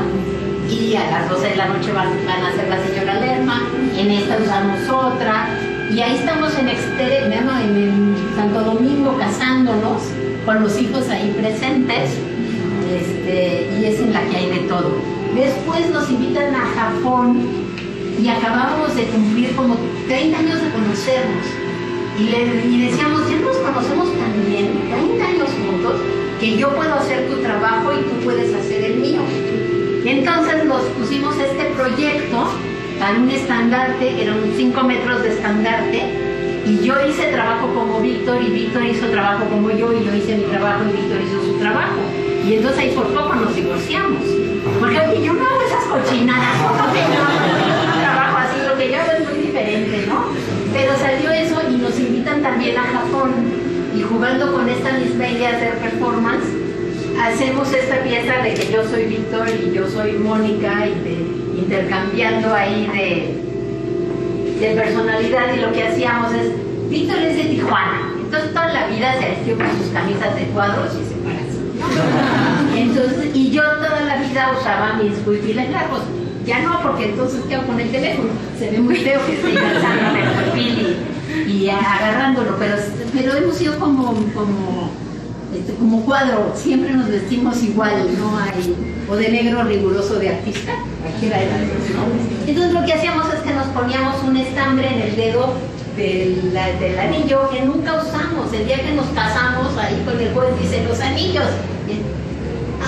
y a las 12 de la noche van a hacer la señora Lerma, en esta usamos otra, y ahí estamos en Santo Domingo casándonos, con los hijos ahí presentes, y es en la que hay de todo. Después nos invitan a Japón, y acabábamos de cumplir como 30 años de conocernos. Y decíamos, ya nos conocemos tan bien, 30 años juntos, que yo puedo hacer tu trabajo y tú puedes hacer el mío. Y entonces nos pusimos este proyecto a un estandarte, eran 5 metros de estandarte, y yo hice trabajo como Víctor, y Víctor hizo trabajo como yo hice mi trabajo, y Víctor hizo su trabajo. Y entonces ahí por poco nos divorciamos. Porque oye, yo no hago esas cochinadas, no trabajo así, lo que yo hago es muy diferente, ¿no? Pero salió eso y nos invitan también a Japón, y jugando con esta misma idea de hacer performance, hacemos esta pieza de que yo soy Víctor y yo soy Mónica, y intercambiando ahí de personalidad, y lo que hacíamos es, Víctor es de Tijuana, entonces toda la vida se vistió con sus camisas de cuadros y se para así. Entonces, y yo toda la vida usaba mis pupiles largos. Ya no, porque entonces ¿qué hago con el teléfono? Se ve muy feo que esté alzando el perfil y agarrándolo, pero hemos sido como cuadro, siempre nos vestimos igual, no hay, o de negro riguroso de artista, cualquiera de las dos, ¿no? Entonces lo que hacíamos es que nos poníamos un estambre en el dedo del anillo que nunca usamos. El día que nos casamos, ahí con el juez dice los anillos.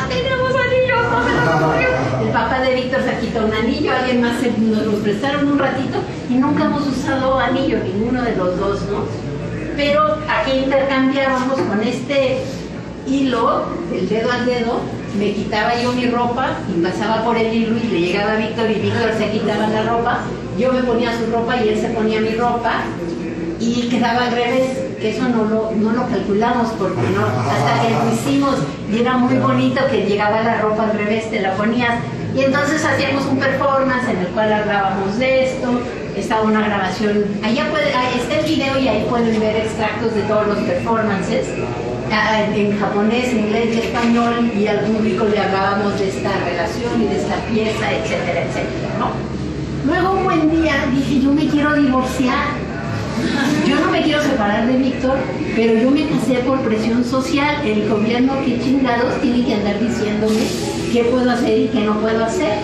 Tenemos anillos, no se nos ocurrió. El papá de Víctor se quitó un anillo, alguien más nos los prestaron un ratito y nunca hemos usado anillo, ninguno de los dos, ¿no? Pero aquí intercambiábamos con este hilo, del dedo al dedo, me quitaba yo mi ropa y pasaba por el hilo y le llegaba a Víctor y Víctor se quitaba la ropa, yo me ponía su ropa y él se ponía mi ropa y quedaba al revés, que eso no lo calculamos porque no, hasta que lo hicimos y era muy bonito que llegaba la ropa al revés, te la ponías y entonces hacíamos un performance en el cual hablábamos de esto, estaba una grabación, allá está el video y ahí pueden ver extractos de todos los performances en japonés, en inglés y español, y al público le hablábamos de esta relación y de esta pieza, etcétera, etcétera, ¿no? Luego un buen día dije, yo me quiero divorciar. Yo no me quiero separar de Víctor, pero yo me casé por presión social. El gobierno, qué chingados, tiene que andar diciéndome qué puedo hacer y qué no puedo hacer.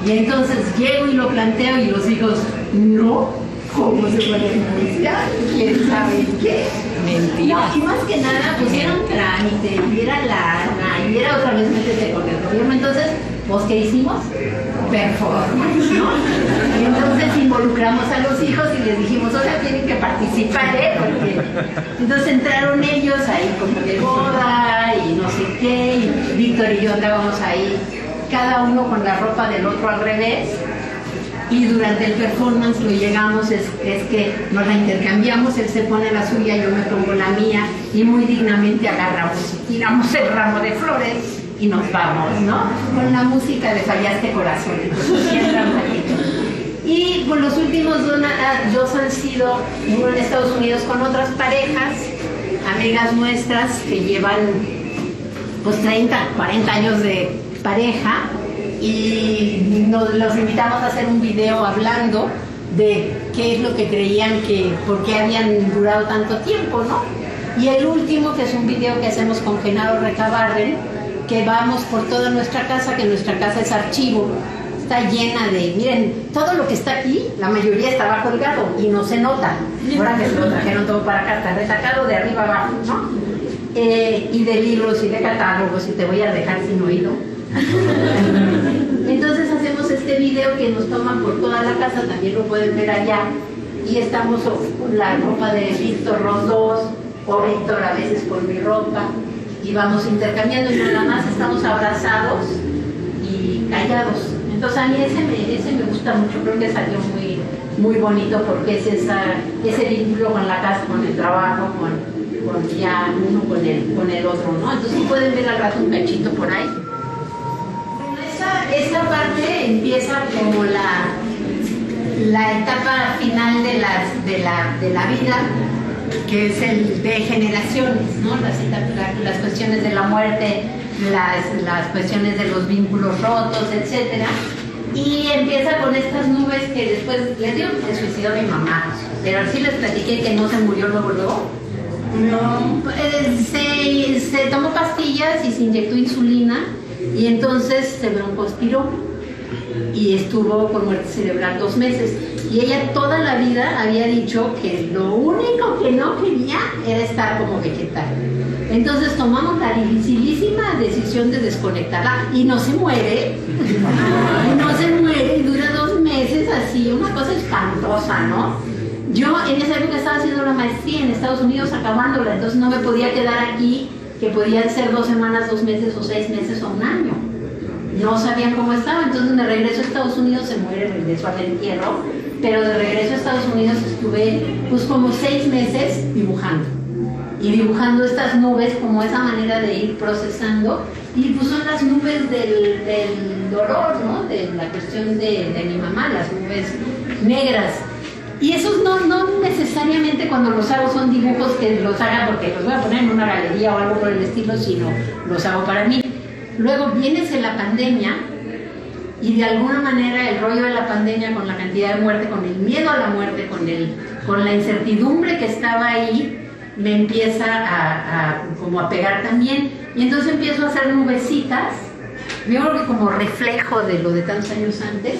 Y entonces llego y lo planteo y los hijos, no, ¿cómo se puede divorciar? ¿Quién sabe qué? Mentira. No, y más que nada, pues era un trámite, y era lana, y era otra vez métete con el gobierno. Entonces, ¿pues qué hicimos? Performance, ¿no? Y entonces involucramos a los hijos y les dijimos, ahora tienen que participar, ¿eh? Porque entonces entraron ellos ahí como de boda y no sé qué, y Víctor y yo andábamos ahí, cada uno con la ropa del otro al revés, y durante el performance lo llegamos, es que nos la intercambiamos, él se pone la suya, yo me pongo la mía, y muy dignamente agarramos y tiramos el ramo de flores. y nos vamos, ¿no? Con la música de Fallaste Corazón. Entonces, sí entra un ratito. Y pues, los últimos dos han sido uno en Estados Unidos con otras parejas, amigas nuestras que llevan pues 30, 40 años de pareja, y los invitamos a hacer un video hablando de qué es lo que creían que, por qué habían durado tanto tiempo, ¿no? Y el último, que es un video que hacemos con Genaro Recabarren, que vamos por toda nuestra casa, que nuestra casa es archivo, está llena de, miren, todo lo que está aquí, la mayoría estaba colgado y no se nota. Ahora que se lo trajeron todo para acá, está retacado de arriba abajo, ¿no? Y de libros y de catálogos, y te voy a dejar sin oído. Entonces hacemos este video que nos toma por toda la casa, también lo pueden ver allá, y estamos con la ropa de Víctor los dos, o Víctor a veces con mi ropa, y vamos intercambiando y nada más estamos abrazados y callados. Entonces a mí ese me gusta mucho, creo que salió muy, muy bonito porque es ese vínculo con la casa, con el trabajo, con ya uno con el otro, ¿no? Entonces pueden ver al rato un cachito por ahí. Esta parte empieza como la etapa final de la vida, que es el de generaciones, ¿no? Las cuestiones de la muerte, las cuestiones de los vínculos rotos, etcétera. Y empieza con estas nubes que después les digo que se suicidó mi mamá, pero sí les platiqué que no se murió luego. No, se tomó pastillas y se inyectó insulina, y entonces se broncoaspiró y estuvo con muerte cerebral 2 meses. Y ella toda la vida había dicho que lo único que no quería era estar como vegetal. Entonces tomamos la dificilísima decisión de desconectarla, y no se muere, y dura 2 meses así, una cosa espantosa, ¿no? Yo en esa época estaba haciendo la maestría en Estados Unidos, acabándola, entonces no me podía quedar aquí, que podían ser 2 semanas, 2 meses, o 6 meses, o 1 año. No sabían cómo estaba, entonces me regreso a Estados Unidos, se muere, regreso al entierro, pero de regreso a Estados Unidos estuve pues como 6 meses dibujando. Y dibujando estas nubes como esa manera de ir procesando, y pues son las nubes del dolor, ¿no? De la cuestión de mi mamá, las nubes negras. Y esos no necesariamente cuando los hago son dibujos que los haga porque los voy a poner en una galería o algo por el estilo, sino los hago para mí. Luego viene la pandemia, y de alguna manera el rollo de la pandemia, con la cantidad de muerte, con el miedo a la muerte, con la incertidumbre que estaba ahí, me empieza como a pegar también, y entonces empiezo a hacer nubecitas, yo creo que como reflejo de lo de tantos años antes,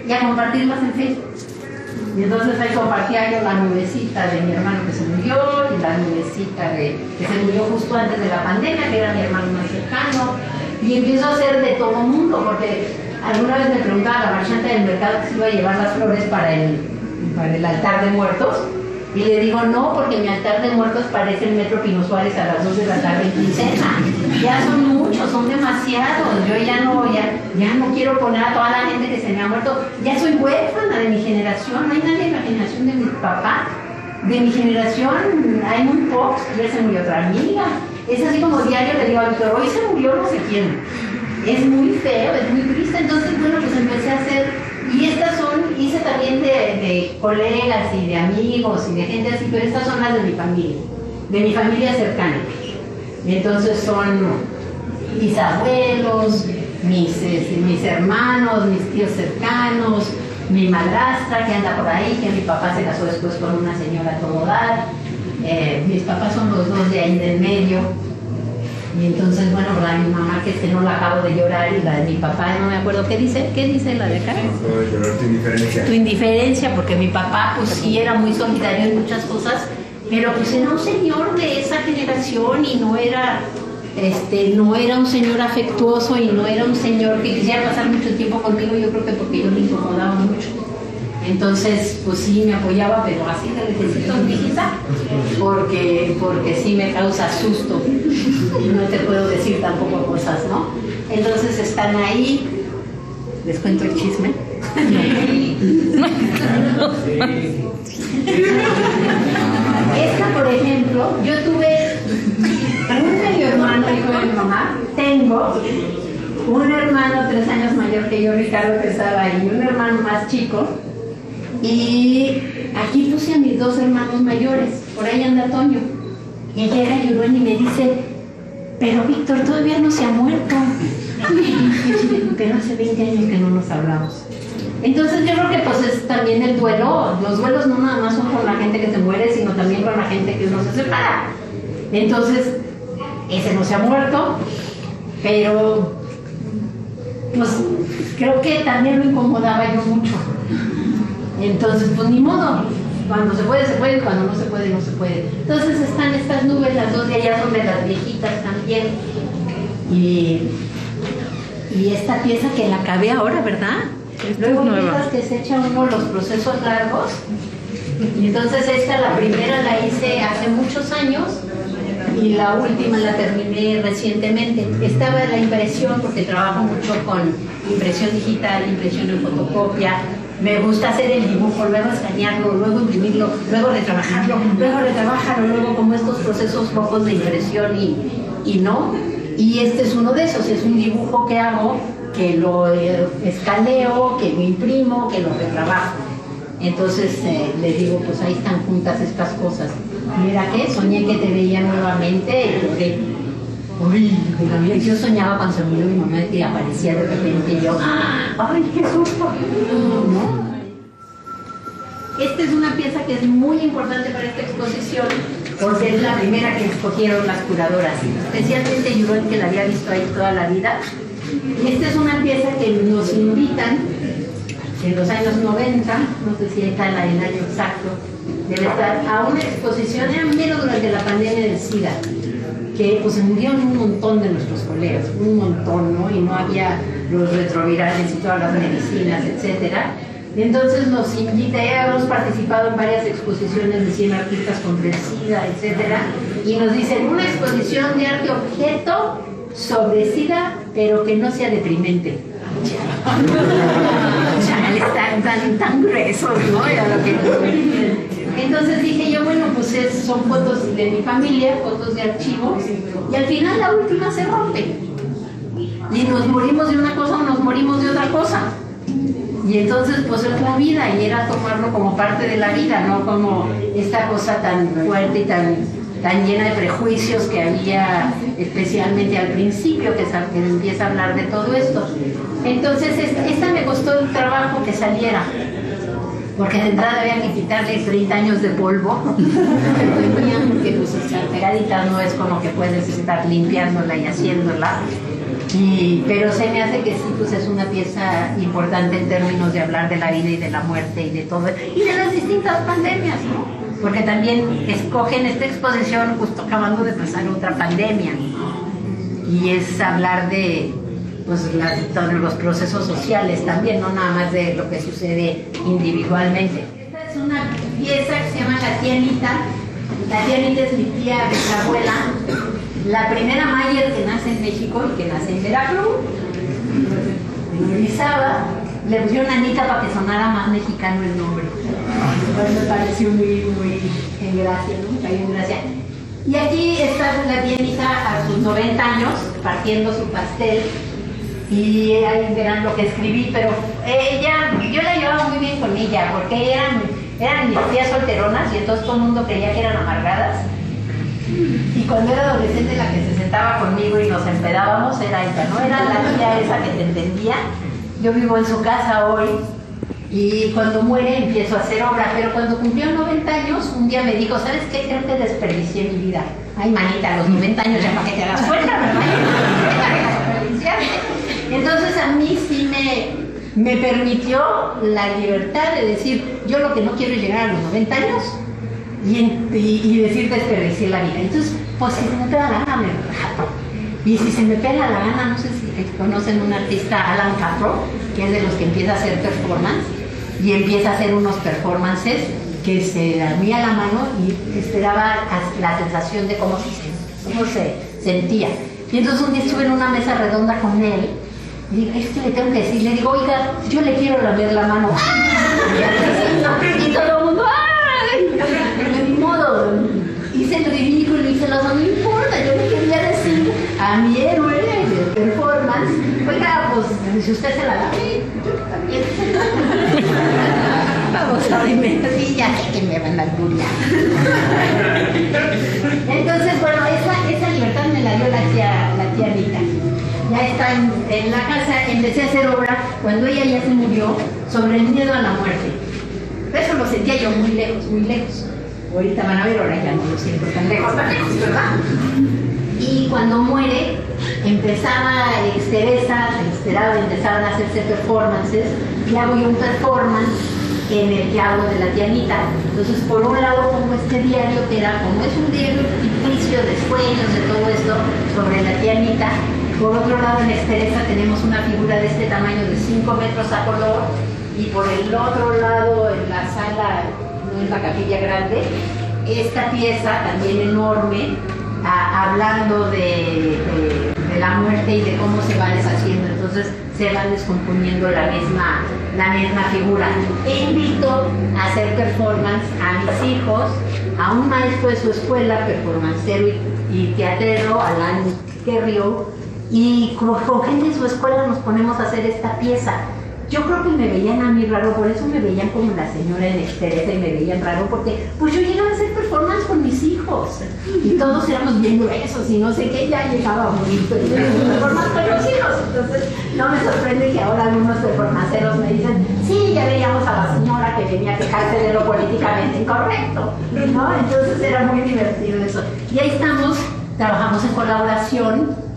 y a compartirlas en Facebook. Y entonces ahí compartía yo la nubecita de mi hermano que se murió, y la nubecita que se murió justo antes de la pandemia, que era mi hermano más cercano, y empiezo a hacer de todo mundo, porque alguna vez me preguntaba la marchanta del mercado que se iba a llevar las flores para el altar de muertos, y le digo no, porque mi altar de muertos parece el Metro Pino Suárez a las 2 de la tarde en quincena. Ya son muchos, son demasiados. Yo ya no quiero poner a toda la gente que se me ha muerto. Ya soy huérfana de mi generación, no hay nadie de la generación de mi papá. De mi generación hay muy pocos, ya se murió otra amiga. Es así como diario le digo a Víctor, hoy se murió no sé quién. Es muy feo, es muy triste. Entonces, bueno, pues empecé a hacer. Y estas hice también de colegas y de amigos y de gente así, pero estas son las de mi familia cercana. Entonces son mis abuelos, mis hermanos, mis tíos cercanos, mi madrastra que anda por ahí, que mi papá se casó después con una señora a todo dar. Mis papás son los 2 de ahí del medio. Y entonces, bueno, la de mi mamá, que no la acabo de llorar, y la de mi papá, no me acuerdo, ¿qué dice la de acá? No puedo llorar tu indiferencia. Tu indiferencia, porque mi papá, pues sí, era muy solidario en muchas cosas, pero pues era un señor de esa generación, y no era un señor afectuoso, y no era un señor que quisiera pasar mucho tiempo conmigo, yo creo que porque yo le incomodaba mucho. Entonces, pues sí, me apoyaba, pero así te necesito, mijita, porque sí me causa susto y no te puedo decir tampoco cosas, ¿no? Entonces están ahí, les cuento el chisme. Esta, por ejemplo, yo tuve un medio hermano lo dijo mi mamá, tengo un hermano 3 años mayor que yo, Ricardo, que estaba ahí, un hermano más chico, y aquí puse a mis 2 hermanos mayores, por ahí anda Toño, y llega Yuruen y me dice, pero Víctor todavía no se ha muerto, pero hace 20 años que no nos hablamos. Entonces yo creo que pues es también el duelo, los duelos no nada más son con la gente que se muere, sino también con la gente que uno se separa. Entonces, ese no se ha muerto, pero pues creo que también lo incomodaba yo mucho. Entonces, pues ni modo, cuando se puede, se puede, cuando no se puede, no se puede. Entonces están estas nubes, las 2 de allá son de las viejitas también. Y esta pieza que la acabé ahora, ¿verdad? Luego piezas que se echan uno los procesos largos. Y entonces esta, la primera la hice hace muchos años y la última la terminé recientemente. Estaba la impresión porque trabajo mucho con impresión digital, impresión en fotocopia. Me gusta hacer el dibujo, luego escanearlo, luego imprimirlo, luego retrabajarlo, luego como estos procesos locos de impresión y no. Y este es uno de esos, es un dibujo que hago, que lo escaneo, que lo imprimo, que lo retrabajo. Entonces les digo, pues ahí están juntas estas cosas. Mira que soñé que te veía nuevamente y lloré. Uy, yo soñaba cuando se murió mi mamá que aparecía de repente y yo, ¡ay, qué susto! ¿No? Esta es una pieza que es muy importante para esta exposición porque es la primera que escogieron las curadoras, especialmente Yuruen, que la había visto ahí toda la vida. Y esta es una pieza que nos invitan en los años 90, no sé si está el año exacto, debe estar a una exposición, era menos durante la pandemia del SIDA, que pues se murieron un montón de nuestros colegas, un montón, ¿no? Y no había los retrovirales y todas las medicinas, etcétera. Entonces nos invita, ya hemos participado en varias exposiciones de 100 artistas contra el SIDA, etcétera, y nos dicen una exposición de arte objeto sobre SIDA, pero que no sea deprimente. Están tan gruesos, ¿no? Era lo que... Entonces dije yo, bueno, pues son fotos de mi familia, fotos de archivos, y al final la última se rompe. Y nos morimos de una cosa o nos morimos de otra cosa. Y entonces pues es la vida, y era tomarlo como parte de la vida, no como esta cosa tan fuerte y tan llena de prejuicios que había especialmente al principio, que empieza a hablar de todo esto. Entonces esta me costó el trabajo que saliera, porque de entrada había que quitarle 30 años de polvo que tenían, porque pues estar pegadita no es como que puedes estar limpiándola y haciéndola. Pero se me hace que sí, pues es una pieza importante en términos de hablar de la vida y de la muerte y de todo, y de las distintas pandemias, ¿no? Porque también escogen esta exposición justo acabando de pasar otra pandemia, y es hablar de pues, los procesos sociales también, no nada más de lo que sucede individualmente. Esta es una pieza que se llama La Tía Anita. La Tía Anita es mi tía bisabuela, la primera Mayer que nace en México y que nace en Veracruz. En Orizaba le pusieron Anita para que sonara más mexicano el nombre. Entonces me pareció muy en gracia, ¿no? Cayó en gracia. Y aquí está la tía Anita a sus 90 años partiendo su pastel, y ahí verán lo que escribí, pero yo la llevaba muy bien con ella porque eran mis tías solteronas y entonces todo el mundo creía que eran amargadas. Y cuando era adolescente la que se sentaba conmigo y nos empedábamos era esa, ¿no? Era la tía esa que te entendía. Yo vivo en su casa hoy y cuando muere empiezo a hacer obra, pero cuando cumplió 90 años un día me dijo, ¿sabes qué? Creo que desperdicié mi vida. Ay, manita, a los 90 años ya para que te hagas cuenta, ¿verdad? Entonces a mí sí me permitió la libertad de decir, yo lo que no quiero es llegar a los 90 años y decir desperdicié la vida. Entonces, pues si se me pega la gana, me relajo. Y si se me pega la gana, no sé si conocen un artista, Alan Capro, que es de los que empieza a hacer performance, y empieza a hacer unos performances que se dormía la mano y esperaba la sensación de cómo se sentía. Y entonces un día estuve en una mesa redonda con él, y dije, es que le tengo que decir, le digo, oiga, yo le quiero lamer la mano. Y todo el mundo, ¡ay! De mi modo, hice el ridículo y se lo no importa, yo le quería decir también muere de performance. Oiga, pues si usted se la da, yo también. Vamos a ver, sí, ya sé que me van a alburear. Entonces, bueno, esa libertad me la dio la tía Anita. Ya está en la casa, empecé a hacer obra cuando ella ya se murió sobre el miedo a la muerte. Eso lo sentía yo muy lejos, muy lejos. Ahorita van a ver, ahora ya no lo siento tan lejos, ¿verdad? Y cuando muere, empezaba empezaban a hacerse performances, y hago yo un performance en el que hablo de la tía Anita. Entonces, por un lado pongo este diario, que era como es un diario ficticio de sueños, de todo esto, sobre la tía Anita. Por otro lado, en Exteresa tenemos una figura de este tamaño de 5 metros a color, y por el otro lado, en la sala, no es la capilla grande, esta pieza también enorme, hablando de la muerte y de cómo se va deshaciendo. Entonces se va descomponiendo la misma figura. E invito a hacer performance a mis hijos, a un maestro de su escuela, performancero y teatrero, Alan Kerrio, y como con gente de su escuela nos ponemos a hacer esta pieza. Yo creo que me veían a mí raro, por eso me veían como la señora en Exteresa, y me veían raro porque pues yo llegaba a hacer performance con mis hijos y todos éramos bien gruesos y no sé qué, ya llegaba a morir performance con los hijos. Entonces no me sorprende que ahora algunos performanceros me dicen, sí, ya veíamos a la señora que venía a quejarse de lo políticamente incorrecto, ¿no? Entonces era muy divertido eso. Y ahí estamos, trabajamos en colaboración.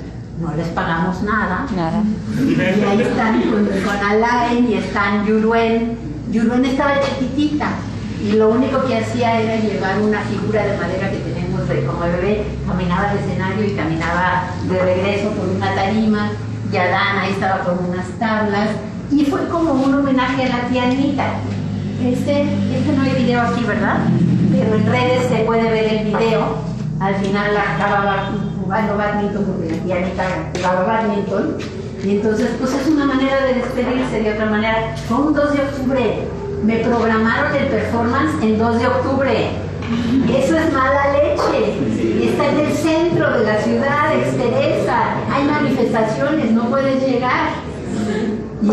No les pagamos nada. Y ahí están con Alain y están Yuruen. Yuruen estaba chiquitita y lo único que hacía era llevar una figura de madera que tenemos de como bebé, caminaba al escenario y caminaba de regreso por una tarima, y Adán ahí estaba con unas tablas, y fue como un homenaje a la tía Anita. Este no hay video aquí, ¿verdad? Pero en redes se puede ver el video. Al final acababa jugando badminton porque la tía Anita jugaba badminton, y entonces pues es una manera de despedirse de otra manera. Fue un 2 de octubre, me programaron el performance en 2 de octubre. Eso es mala leche. Está en el centro de la ciudad, Exteresa, hay manifestaciones, no puedes llegar. Y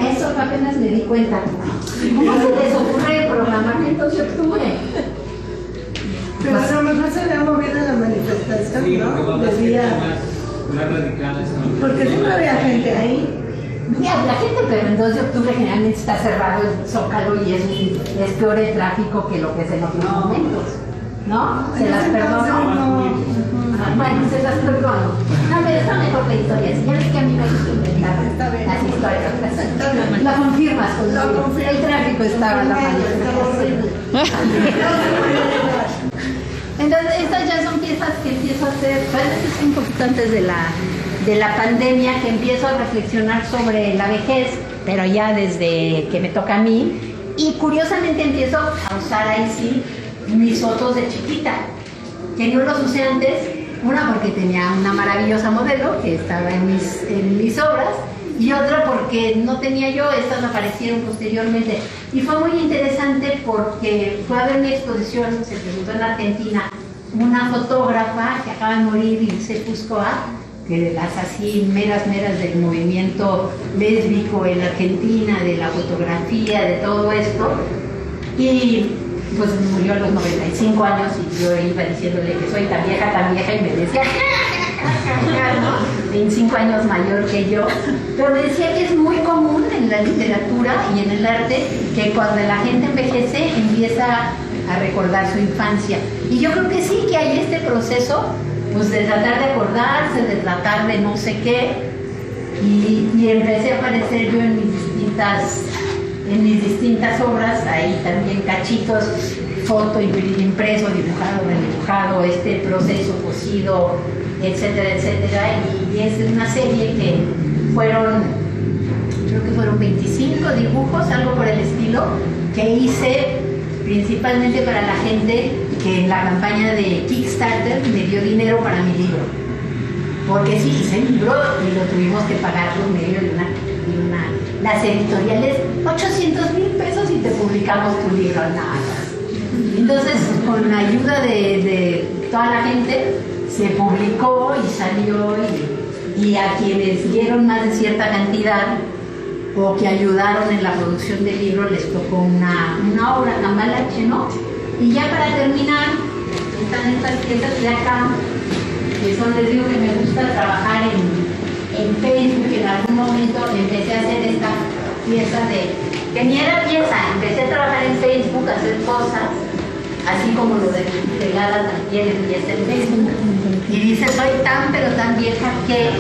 eso apenas me di cuenta. ¿Cómo se les ocurre programarme el 2 de octubre? Pero a lo mejor se había movido la manifestación, Sí, ¿no? porque De día. más radicales. Porque siempre había gente ahí. Mira, la gente, pero el 2 de octubre generalmente está cerrado el Zócalo y es peor el tráfico que lo que es en otros momentos, ¿no? Se las perdono. Bueno, se las perdono. No, pero está mejor la historia. Ya ves que a mí me gusta inventar las historias. La confirmas. El tráfico estaba en la manifestación. Entonces, estas ya son piezas que empiezo a hacer, es un poquito antes de la pandemia, que empiezo a reflexionar sobre la vejez, pero ya desde que me toca a mí, y curiosamente empiezo a usar ahí sí mis fotos de chiquita, que no los usé antes, una porque tenía una maravillosa modelo que estaba en mis obras, y otra porque no tenía yo, estas aparecieron posteriormente. Y fue muy interesante porque fue a ver mi exposición, se presentó en Argentina, una fotógrafa que acaba de morir, Ilse Fuscoa, que las así meras del movimiento lésbico en Argentina, de la fotografía, de todo esto. Y pues murió a los 95 años y yo iba diciéndole que soy tan vieja, y me decía, ¿no? 25 años mayor que yo, pero me decía que es muy común en la literatura y en el arte que cuando la gente envejece empieza a recordar su infancia, y yo creo que sí, que hay este proceso pues de tratar de acordarse, de tratar de no sé qué, y empecé a aparecer yo en mis distintas obras, ahí también cachitos, foto, impreso, dibujado, este proceso cosido, etcétera, y es una serie que creo que fueron 25 dibujos, algo por el estilo, que hice principalmente para la gente que en la campaña de Kickstarter me dio dinero para mi libro. Porque sí, hice el libro y lo tuvimos que pagar por medio de las editoriales, 800,000 pesos y te publicamos tu libro, nada. Entonces, con la ayuda de toda la gente, se publicó y salió y a quienes dieron más de cierta cantidad o que ayudaron en la producción del libro les tocó una obra, Cambalache, ¿no? Y ya para terminar, están estas piezas de acá, que son, les digo que me gusta trabajar en Facebook. En algún momento empecé a hacer esta pieza que ni era pieza, empecé a trabajar en Facebook, a hacer cosas, así como lo de Pegada también empieza en Facebook. Y dice, soy tan pero tan vieja que,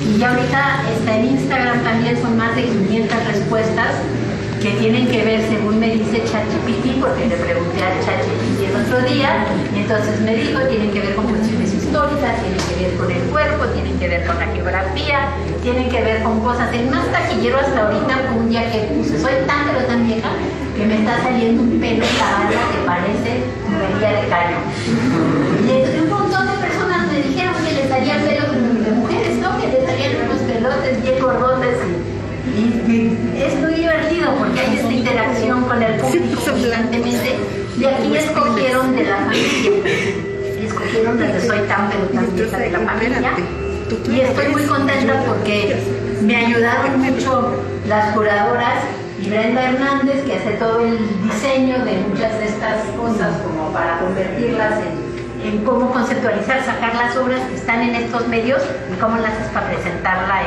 y ya ahorita está en Instagram también, son más de 500 respuestas que tienen que ver, según me dice ChatGPT, porque le pregunté a ChatGPT el otro día, y entonces me dijo, tienen que ver con cuestiones históricas, tienen que ver con el cuerpo, tienen que ver con la geografía, tienen que ver con cosas. El más taquillero hasta ahorita fue un día que puse, soy tan pero tan vieja que me está saliendo un pelo en la barba que parece tubería de caño. Y entonces un montón de personas me dijeron que les salían pelos de mujeres, ¿no? Que les salían unos pelotes bien gordotes y es muy divertido porque hay esta interacción con el público constantemente. Y aquí escogieron de la familia, escogieron de que soy tan pero tan vieja de la familia. Y estoy muy contenta porque me ayudaron mucho las curadoras y Brenda Hernández, que hace todo el diseño de muchas de estas cosas como para convertirlas en cómo conceptualizar, sacar las obras que están en estos medios y cómo las haces para presentarla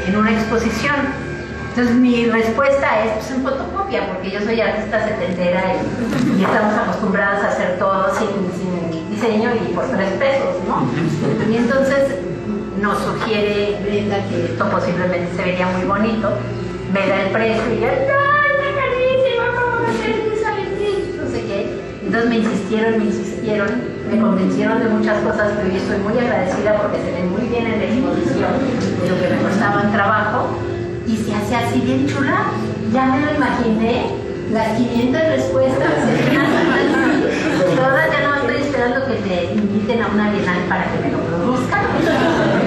en una exposición. Entonces mi respuesta es pues, en fotocopia, porque yo soy artista setentera y estamos acostumbradas a hacer todo sin diseño y por 3 pesos, ¿no? Y entonces nos sugiere Brenda que esto posiblemente se vería muy bonito, me da el precio y yo, ¡ay, qué carísimo! ¿Cómo va a ser esa no sé qué? Entonces me insistieron, me convencieron de muchas cosas, pero yo estoy muy agradecida porque se ven muy bien en la exposición de lo que me costaba en trabajo y se hace así bien chula. Ya me lo imaginé, las 500 respuestas, todas, ya no estoy esperando que me inviten a una bienal para que me lo produzcan,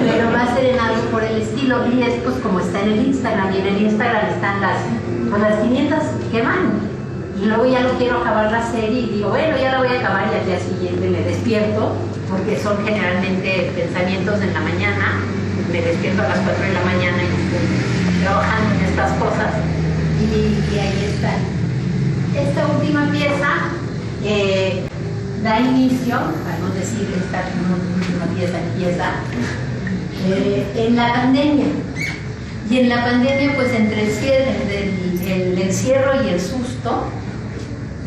pero va a ser en algo por el estilo. Y es pues como está en el Instagram, y en el Instagram están las 500 que van. Y luego ya lo quiero acabar la serie y digo, bueno, ya la voy a acabar y al día siguiente me despierto, porque son generalmente pensamientos en la mañana, me despierto a las 4 de la mañana y estoy trabajando en estas cosas. Y ahí está. Esta última pieza da inicio, para no decir esta última pieza empieza, en la pandemia. Y en la pandemia, pues entre el encierro y el susto,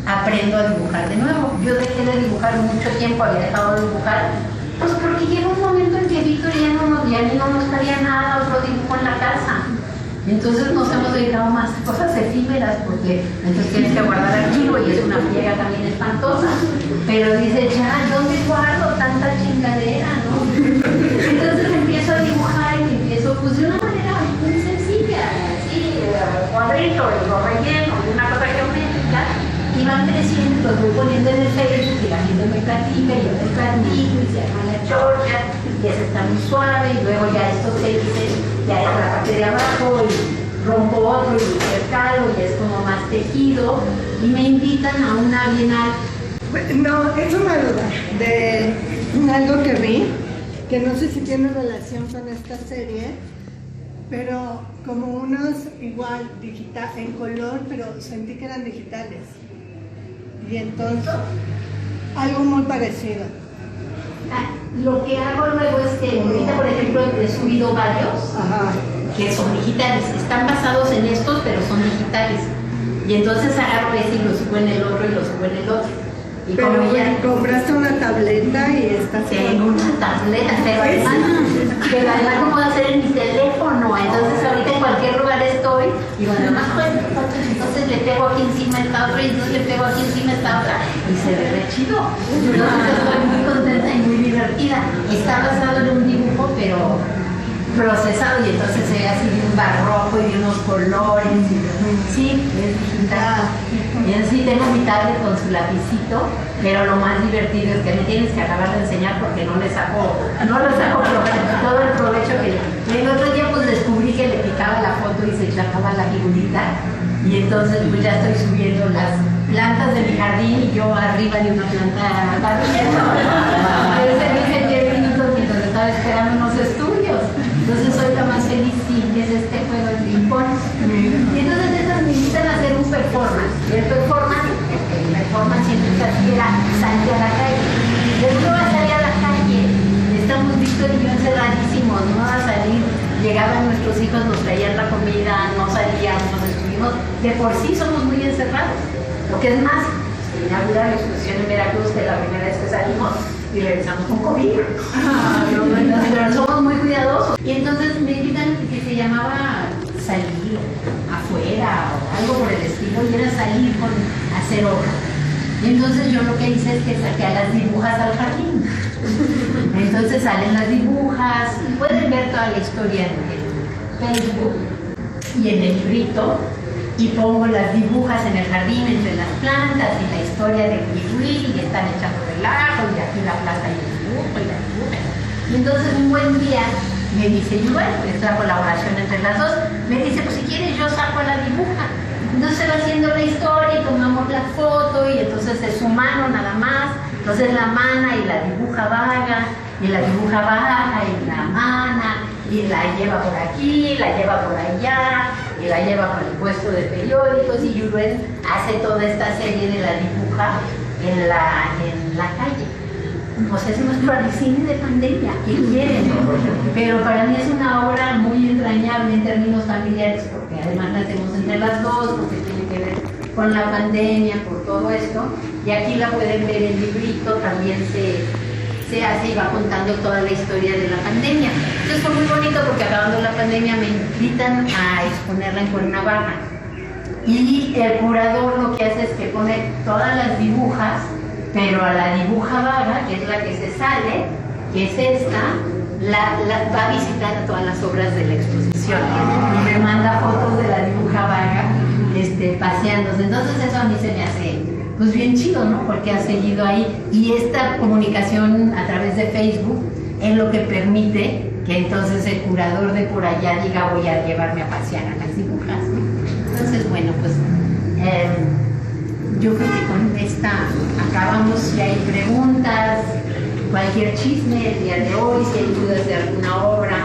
aprendo a dibujar de nuevo. Yo dejé de dibujar mucho tiempo, había dejado de dibujar, pues porque llegó un momento en que Víctor ya no nos haría nada, otro dibujo en la casa. Y entonces nos hemos dedicado más a cosas efímeras, porque entonces tienes que guardar archivo y es una friega también espantosa. Pero dices, ya, ¿dónde guardo tanta chingadera, no? Entonces empiezo a dibujar y empiezo pues de una manera muy sencilla, así, cuadrito, lo relleno, una cosa geométrica, y van creciendo, los voy poniendo en el Facebook y la gente me platica y yo me platico y se llama la chorcha y esa está muy suave y luego ya esto se dice, ya es la parte de abajo y rompo otro y intercalo y es como más tejido y me invitan a una bienal. No, es una duda de algo que vi, que no sé si tiene relación con esta serie, pero como unos igual digital, en color, pero sentí que eran digitales. Y entonces, algo muy parecido. Lo que hago luego es que ahorita, por ejemplo, he subido varios que son digitales. Están basados en estos, pero son digitales. Y entonces agarro ese y lo subo en el otro y lo subo en el otro. Y pero como ya compraste una tableta y estás... Tengo una tableta, pero además no puedo hacer en mi teléfono. Entonces ahorita en cualquier lugar estoy y cuando más entonces le pego aquí encima esta otra y entonces le pego aquí encima esta otra y se ve re chido. Entonces estoy muy contenta y muy divertida. Está basado en un dibujo, pero procesado y entonces se ve así de un barroco y de unos colores. Sí, es digital. Y así tengo mi tablet con su lapicito, pero lo más divertido es que me tienes que acabar de enseñar porque no le saco todo el provecho que el otro día pues descubrí que le picaba la foto y se sacaba la figurita y entonces pues ya estoy subiendo plantas de mi jardín y yo arriba de una planta barriendo. Entonces dije 10 minutos mientras estaba esperando unos estudios. Entonces soy la más feliz si es este juego de ping-pong. Y entonces esas me invitan a hacer un performance. Y el performance siempre era salir a la calle. Después va a salir a la calle. Estamos Víctor y yo encerradísimos, no a salir. Llegaban nuestros hijos, nos traían la comida, no salíamos, nos estuvimos. De por sí somos muy encerrados. Lo que es más, se inaugura la exposición en Veracruz, que la primera vez que salimos y regresamos con COVID. Pero somos muy cuidadosos. Y entonces me invitan que se llamaba salir afuera o algo por el estilo, y era salir con hacer obra. Y entonces yo lo que hice es que saqué a las dibujas al jardín. Entonces salen las dibujas, pueden ver toda la historia en Facebook y en el librito, y pongo las dibujas en el jardín entre las plantas y la historia de Kiwi, y están echando relajo, y aquí la planta y el dibujo y la dibuja. Y entonces un buen día me dice, y bueno, es la colaboración entre las dos, me dice, pues si quieres yo saco a la dibuja. Entonces se va haciendo la historia y tomamos la foto, y entonces es su mano nada más. Entonces la mana y la dibuja vaga, y la dibuja baja y la mana, y la lleva por aquí, la lleva por allá, y la lleva por el puesto de periódicos, y Yuruen hace toda esta serie de la dibuja en la calle. O sea, es nuestro cine de pandemia, ¿qué quieren? Pero para mí es una obra muy entrañable en términos familiares, porque además la hacemos entre las dos, porque tiene que ver con la pandemia, por todo esto. Y aquí la pueden ver en el librito, también se hace y va contando toda la historia de la pandemia. Entonces fue muy bonito porque acabando la pandemia me invitan a exponerla en Cuernavaca. Y el curador lo que hace es que pone todas las dibujas, pero a la dibuja vaga, que es la que se sale, que es esta, va a visitar a todas las obras de la exposición y me manda fotos de la dibuja vaga paseándose. Entonces eso a mí se me hace pues bien chido, ¿no? Porque ha seguido ahí, y esta comunicación a través de Facebook es lo que permite que entonces el curador de por allá diga, voy a llevarme a pasear a las dibujas, ¿no? Entonces bueno, pues yo creo que con esta acabamos. Si hay preguntas, cualquier chisme el día de hoy, si hay dudas de alguna obra,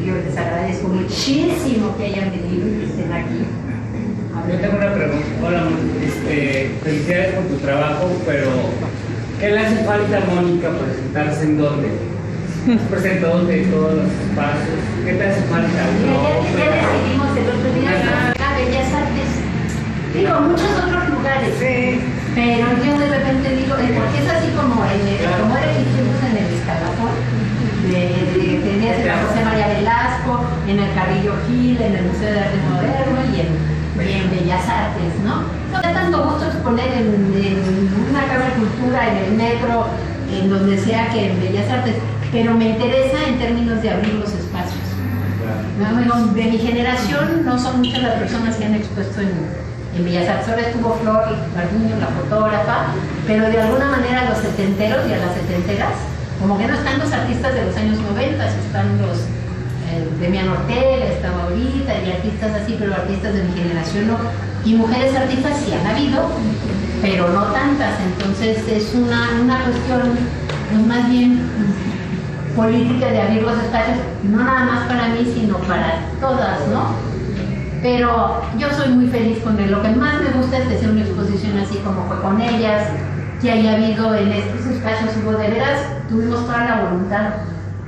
yo les agradezco muchísimo que hayan venido y que estén aquí. Yo tengo una pregunta. Hola, felicidades por tu trabajo, pero ¿qué le hace falta a Mónica presentarse en dónde? ¿Presenta dónde? ¿Todos los espacios? ¿Qué te hace falta? Ya decidimos el otro día a Bellas Artes. Digo, muchos otros lugares. Sí. Pero yo de repente digo, porque es así como como era el instituto en el Escalafón, tenías el José María Velasco, en el Carrillo Gil, en el Museo de Arte Moderno y en Bellas Artes, ¿no? No da tanto gusto exponer en una Cámara de Cultura, en el metro, en donde sea que en Bellas Artes, pero me interesa en términos de abrir los espacios. Bueno, de mi generación no son muchas las personas que han expuesto en Bellas Artes. Ahora estuvo Flor Garduño, la fotógrafa, pero de alguna manera a los setenteros y a las setenteras, como que no están los artistas de los años 90, están los Demian Ortega, estaba ahorita, y artistas así, pero artistas de mi generación no. Y mujeres artistas sí han habido, pero no tantas. Entonces es una cuestión pues, más bien política de abrir los espacios, no nada más para mí, sino para todas, ¿no? Pero yo soy muy feliz con él. Lo que más me gusta es que sea una exposición así como fue con ellas, que haya habido en estos espacios, hubo de veras, tuvimos toda la voluntad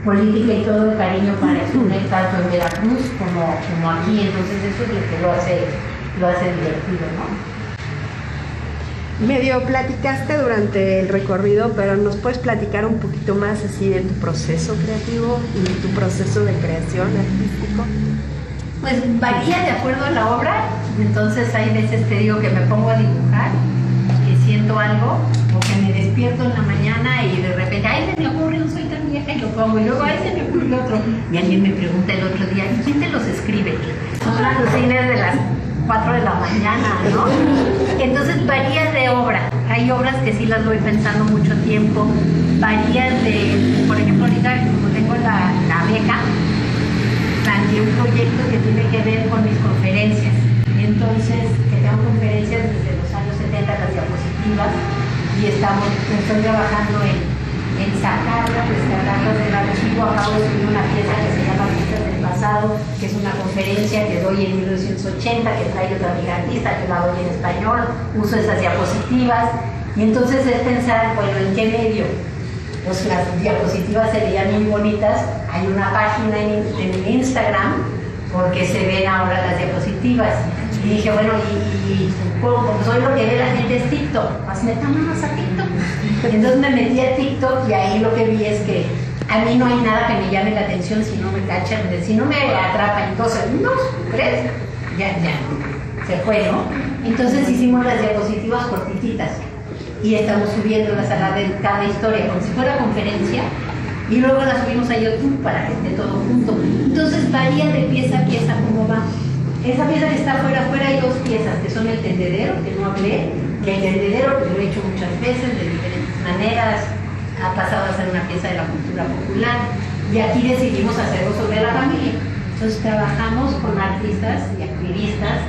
política y todo el cariño para exponer tanto en Veracruz como aquí. Entonces eso es lo que lo hace divertido, ¿no? Medio platicaste durante el recorrido, pero ¿nos puedes platicar un poquito más así de tu proceso creativo y de tu proceso de creación artístico? Pues varía de acuerdo a la obra. Entonces hay veces que digo que me pongo a dibujar, que siento algo, o que me despierto en la mañana y de repente, ay, se me ocurre, no soy tan vieja, y lo pongo, y luego, ay, se me ocurre otro. Y alguien me pregunta el otro día, ¿quién te los escribe? Son las rutinas de las 4 de la mañana, ¿no? Entonces varía de obra. Hay obras que sí las voy pensando mucho tiempo. Varía de, por ejemplo, ahorita como tengo la beca, planteé un proyecto que tiene que ver con mis conferencias. Entonces, que tengo conferencias desde los años 70 70 las diapositivas y estoy trabajando en sacarlas, descargarlas del archivo. Acabo de subir una pieza que se llama Pistas del Pasado, que es una conferencia que doy en 1980, que trae otra amiga artista, que la doy en español, uso esas diapositivas, y entonces es pensar, bueno, ¿en qué medio? Pues las diapositivas se veían muy bonitas, hay una página en Instagram, porque se ven ahora las diapositivas, y dije, bueno, pues hoy lo que ve la gente es TikTok, pues metámonos a TikTok. Entonces me metí a TikTok y ahí lo que vi es que a mí no hay nada que me llame la atención si no me cachan, si no me atrapan en 2 segundos, 3, ya, se fue, ¿no? Entonces hicimos las diapositivas cortititas y estamos subiéndolas a la de cada historia, como si fuera conferencia, y luego las subimos a YouTube para que esté todo junto. Entonces varía de pieza a pieza cómo va. Esa pieza que está afuera hay 2 piezas, que son el tendedero, que no hablé, que el tendedero pues, lo he hecho muchas veces, de diferentes maneras, ha pasado a ser una pieza de la cultura popular, y aquí decidimos hacerlo sobre la familia. Entonces trabajamos con artistas y activistas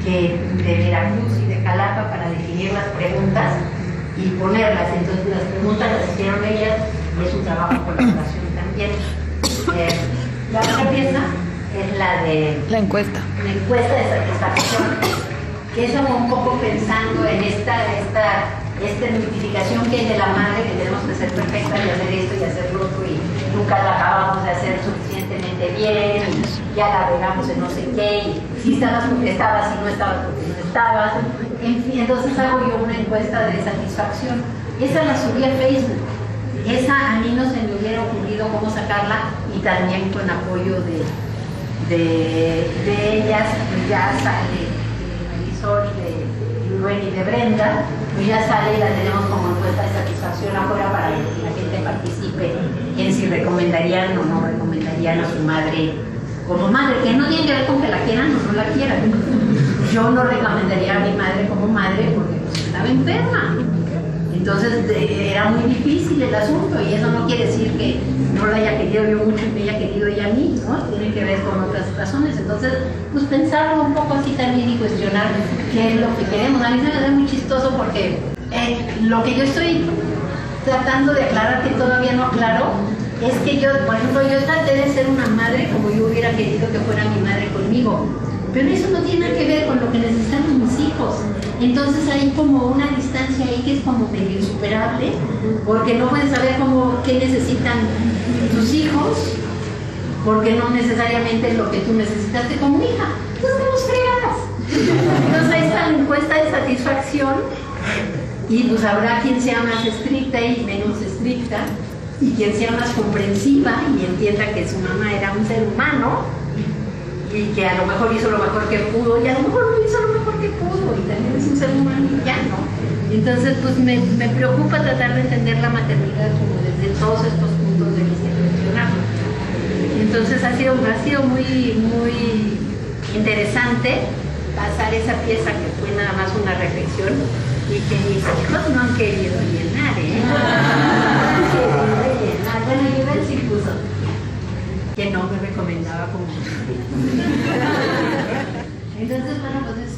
de Veracruz y de Jalapa para definir las preguntas y ponerlas. Entonces las preguntas las hicieron ellas y es un trabajo de colaboración también. La otra pieza es la de La encuesta. la encuesta de satisfacción, que es un poco pensando en esta mitificación que hay de la madre, que tenemos que ser perfectas y hacer esto y hacer lo otro y nunca la acabamos de hacer suficientemente bien, y ya la regamos en no sé qué, y si estabas porque estabas, si no estabas porque no estabas, en fin. Entonces hago yo una encuesta de satisfacción. Esa la subí a Facebook. Esa a mí no se me hubiera ocurrido cómo sacarla, y también con apoyo de ellas, pues ya sale de Marisol, de Rubén y de Brenda, pues ya sale y la tenemos como encuesta de satisfacción afuera para que la gente participe en si recomendarían o no recomendarían a su madre como madre, que no tiene que ver con que la quieran o no la quieran. Yo no recomendaría a mi madre como madre porque pues, estaba enferma. Entonces era muy difícil el asunto, y eso no quiere decir que no la haya querido yo mucho y me haya querido ella a mí, ¿no? Tiene que ver con otras razones. Entonces, pues pensarlo un poco así también y cuestionar qué es lo que queremos. A mí se me hace muy chistoso porque lo que yo estoy tratando de aclarar, que todavía no aclaro, es que yo, por ejemplo, yo traté de ser una madre como yo hubiera querido que fuera mi madre conmigo. Pero eso no tiene nada que ver con lo que necesitan mis hijos. Entonces hay como una distancia ahí que es como medio insuperable, porque no puedes saber qué necesitan tus hijos, porque no necesariamente lo que tú necesitaste como hija. Entonces estamos fregadas. Entonces ahí está la encuesta de satisfacción, y pues habrá quien sea más estricta y menos estricta, y quien sea más comprensiva y entienda que su mamá era un ser humano, y que a lo mejor hizo lo mejor que pudo, y a lo mejor no hizo lo mejor que pudo, y también es un ser humano y ya, ¿no? Entonces, pues me preocupa tratar de entender la maternidad como desde todos estos puntos de vista y cuestionarlo. Entonces ha sido muy, muy interesante pasar esa pieza que fue nada más una reflexión, y que mis hijos no han querido llenar, ¿eh? No han querido llenar. Bueno, yo él sí puso que no me recomendaba como. Entonces, bueno, pues es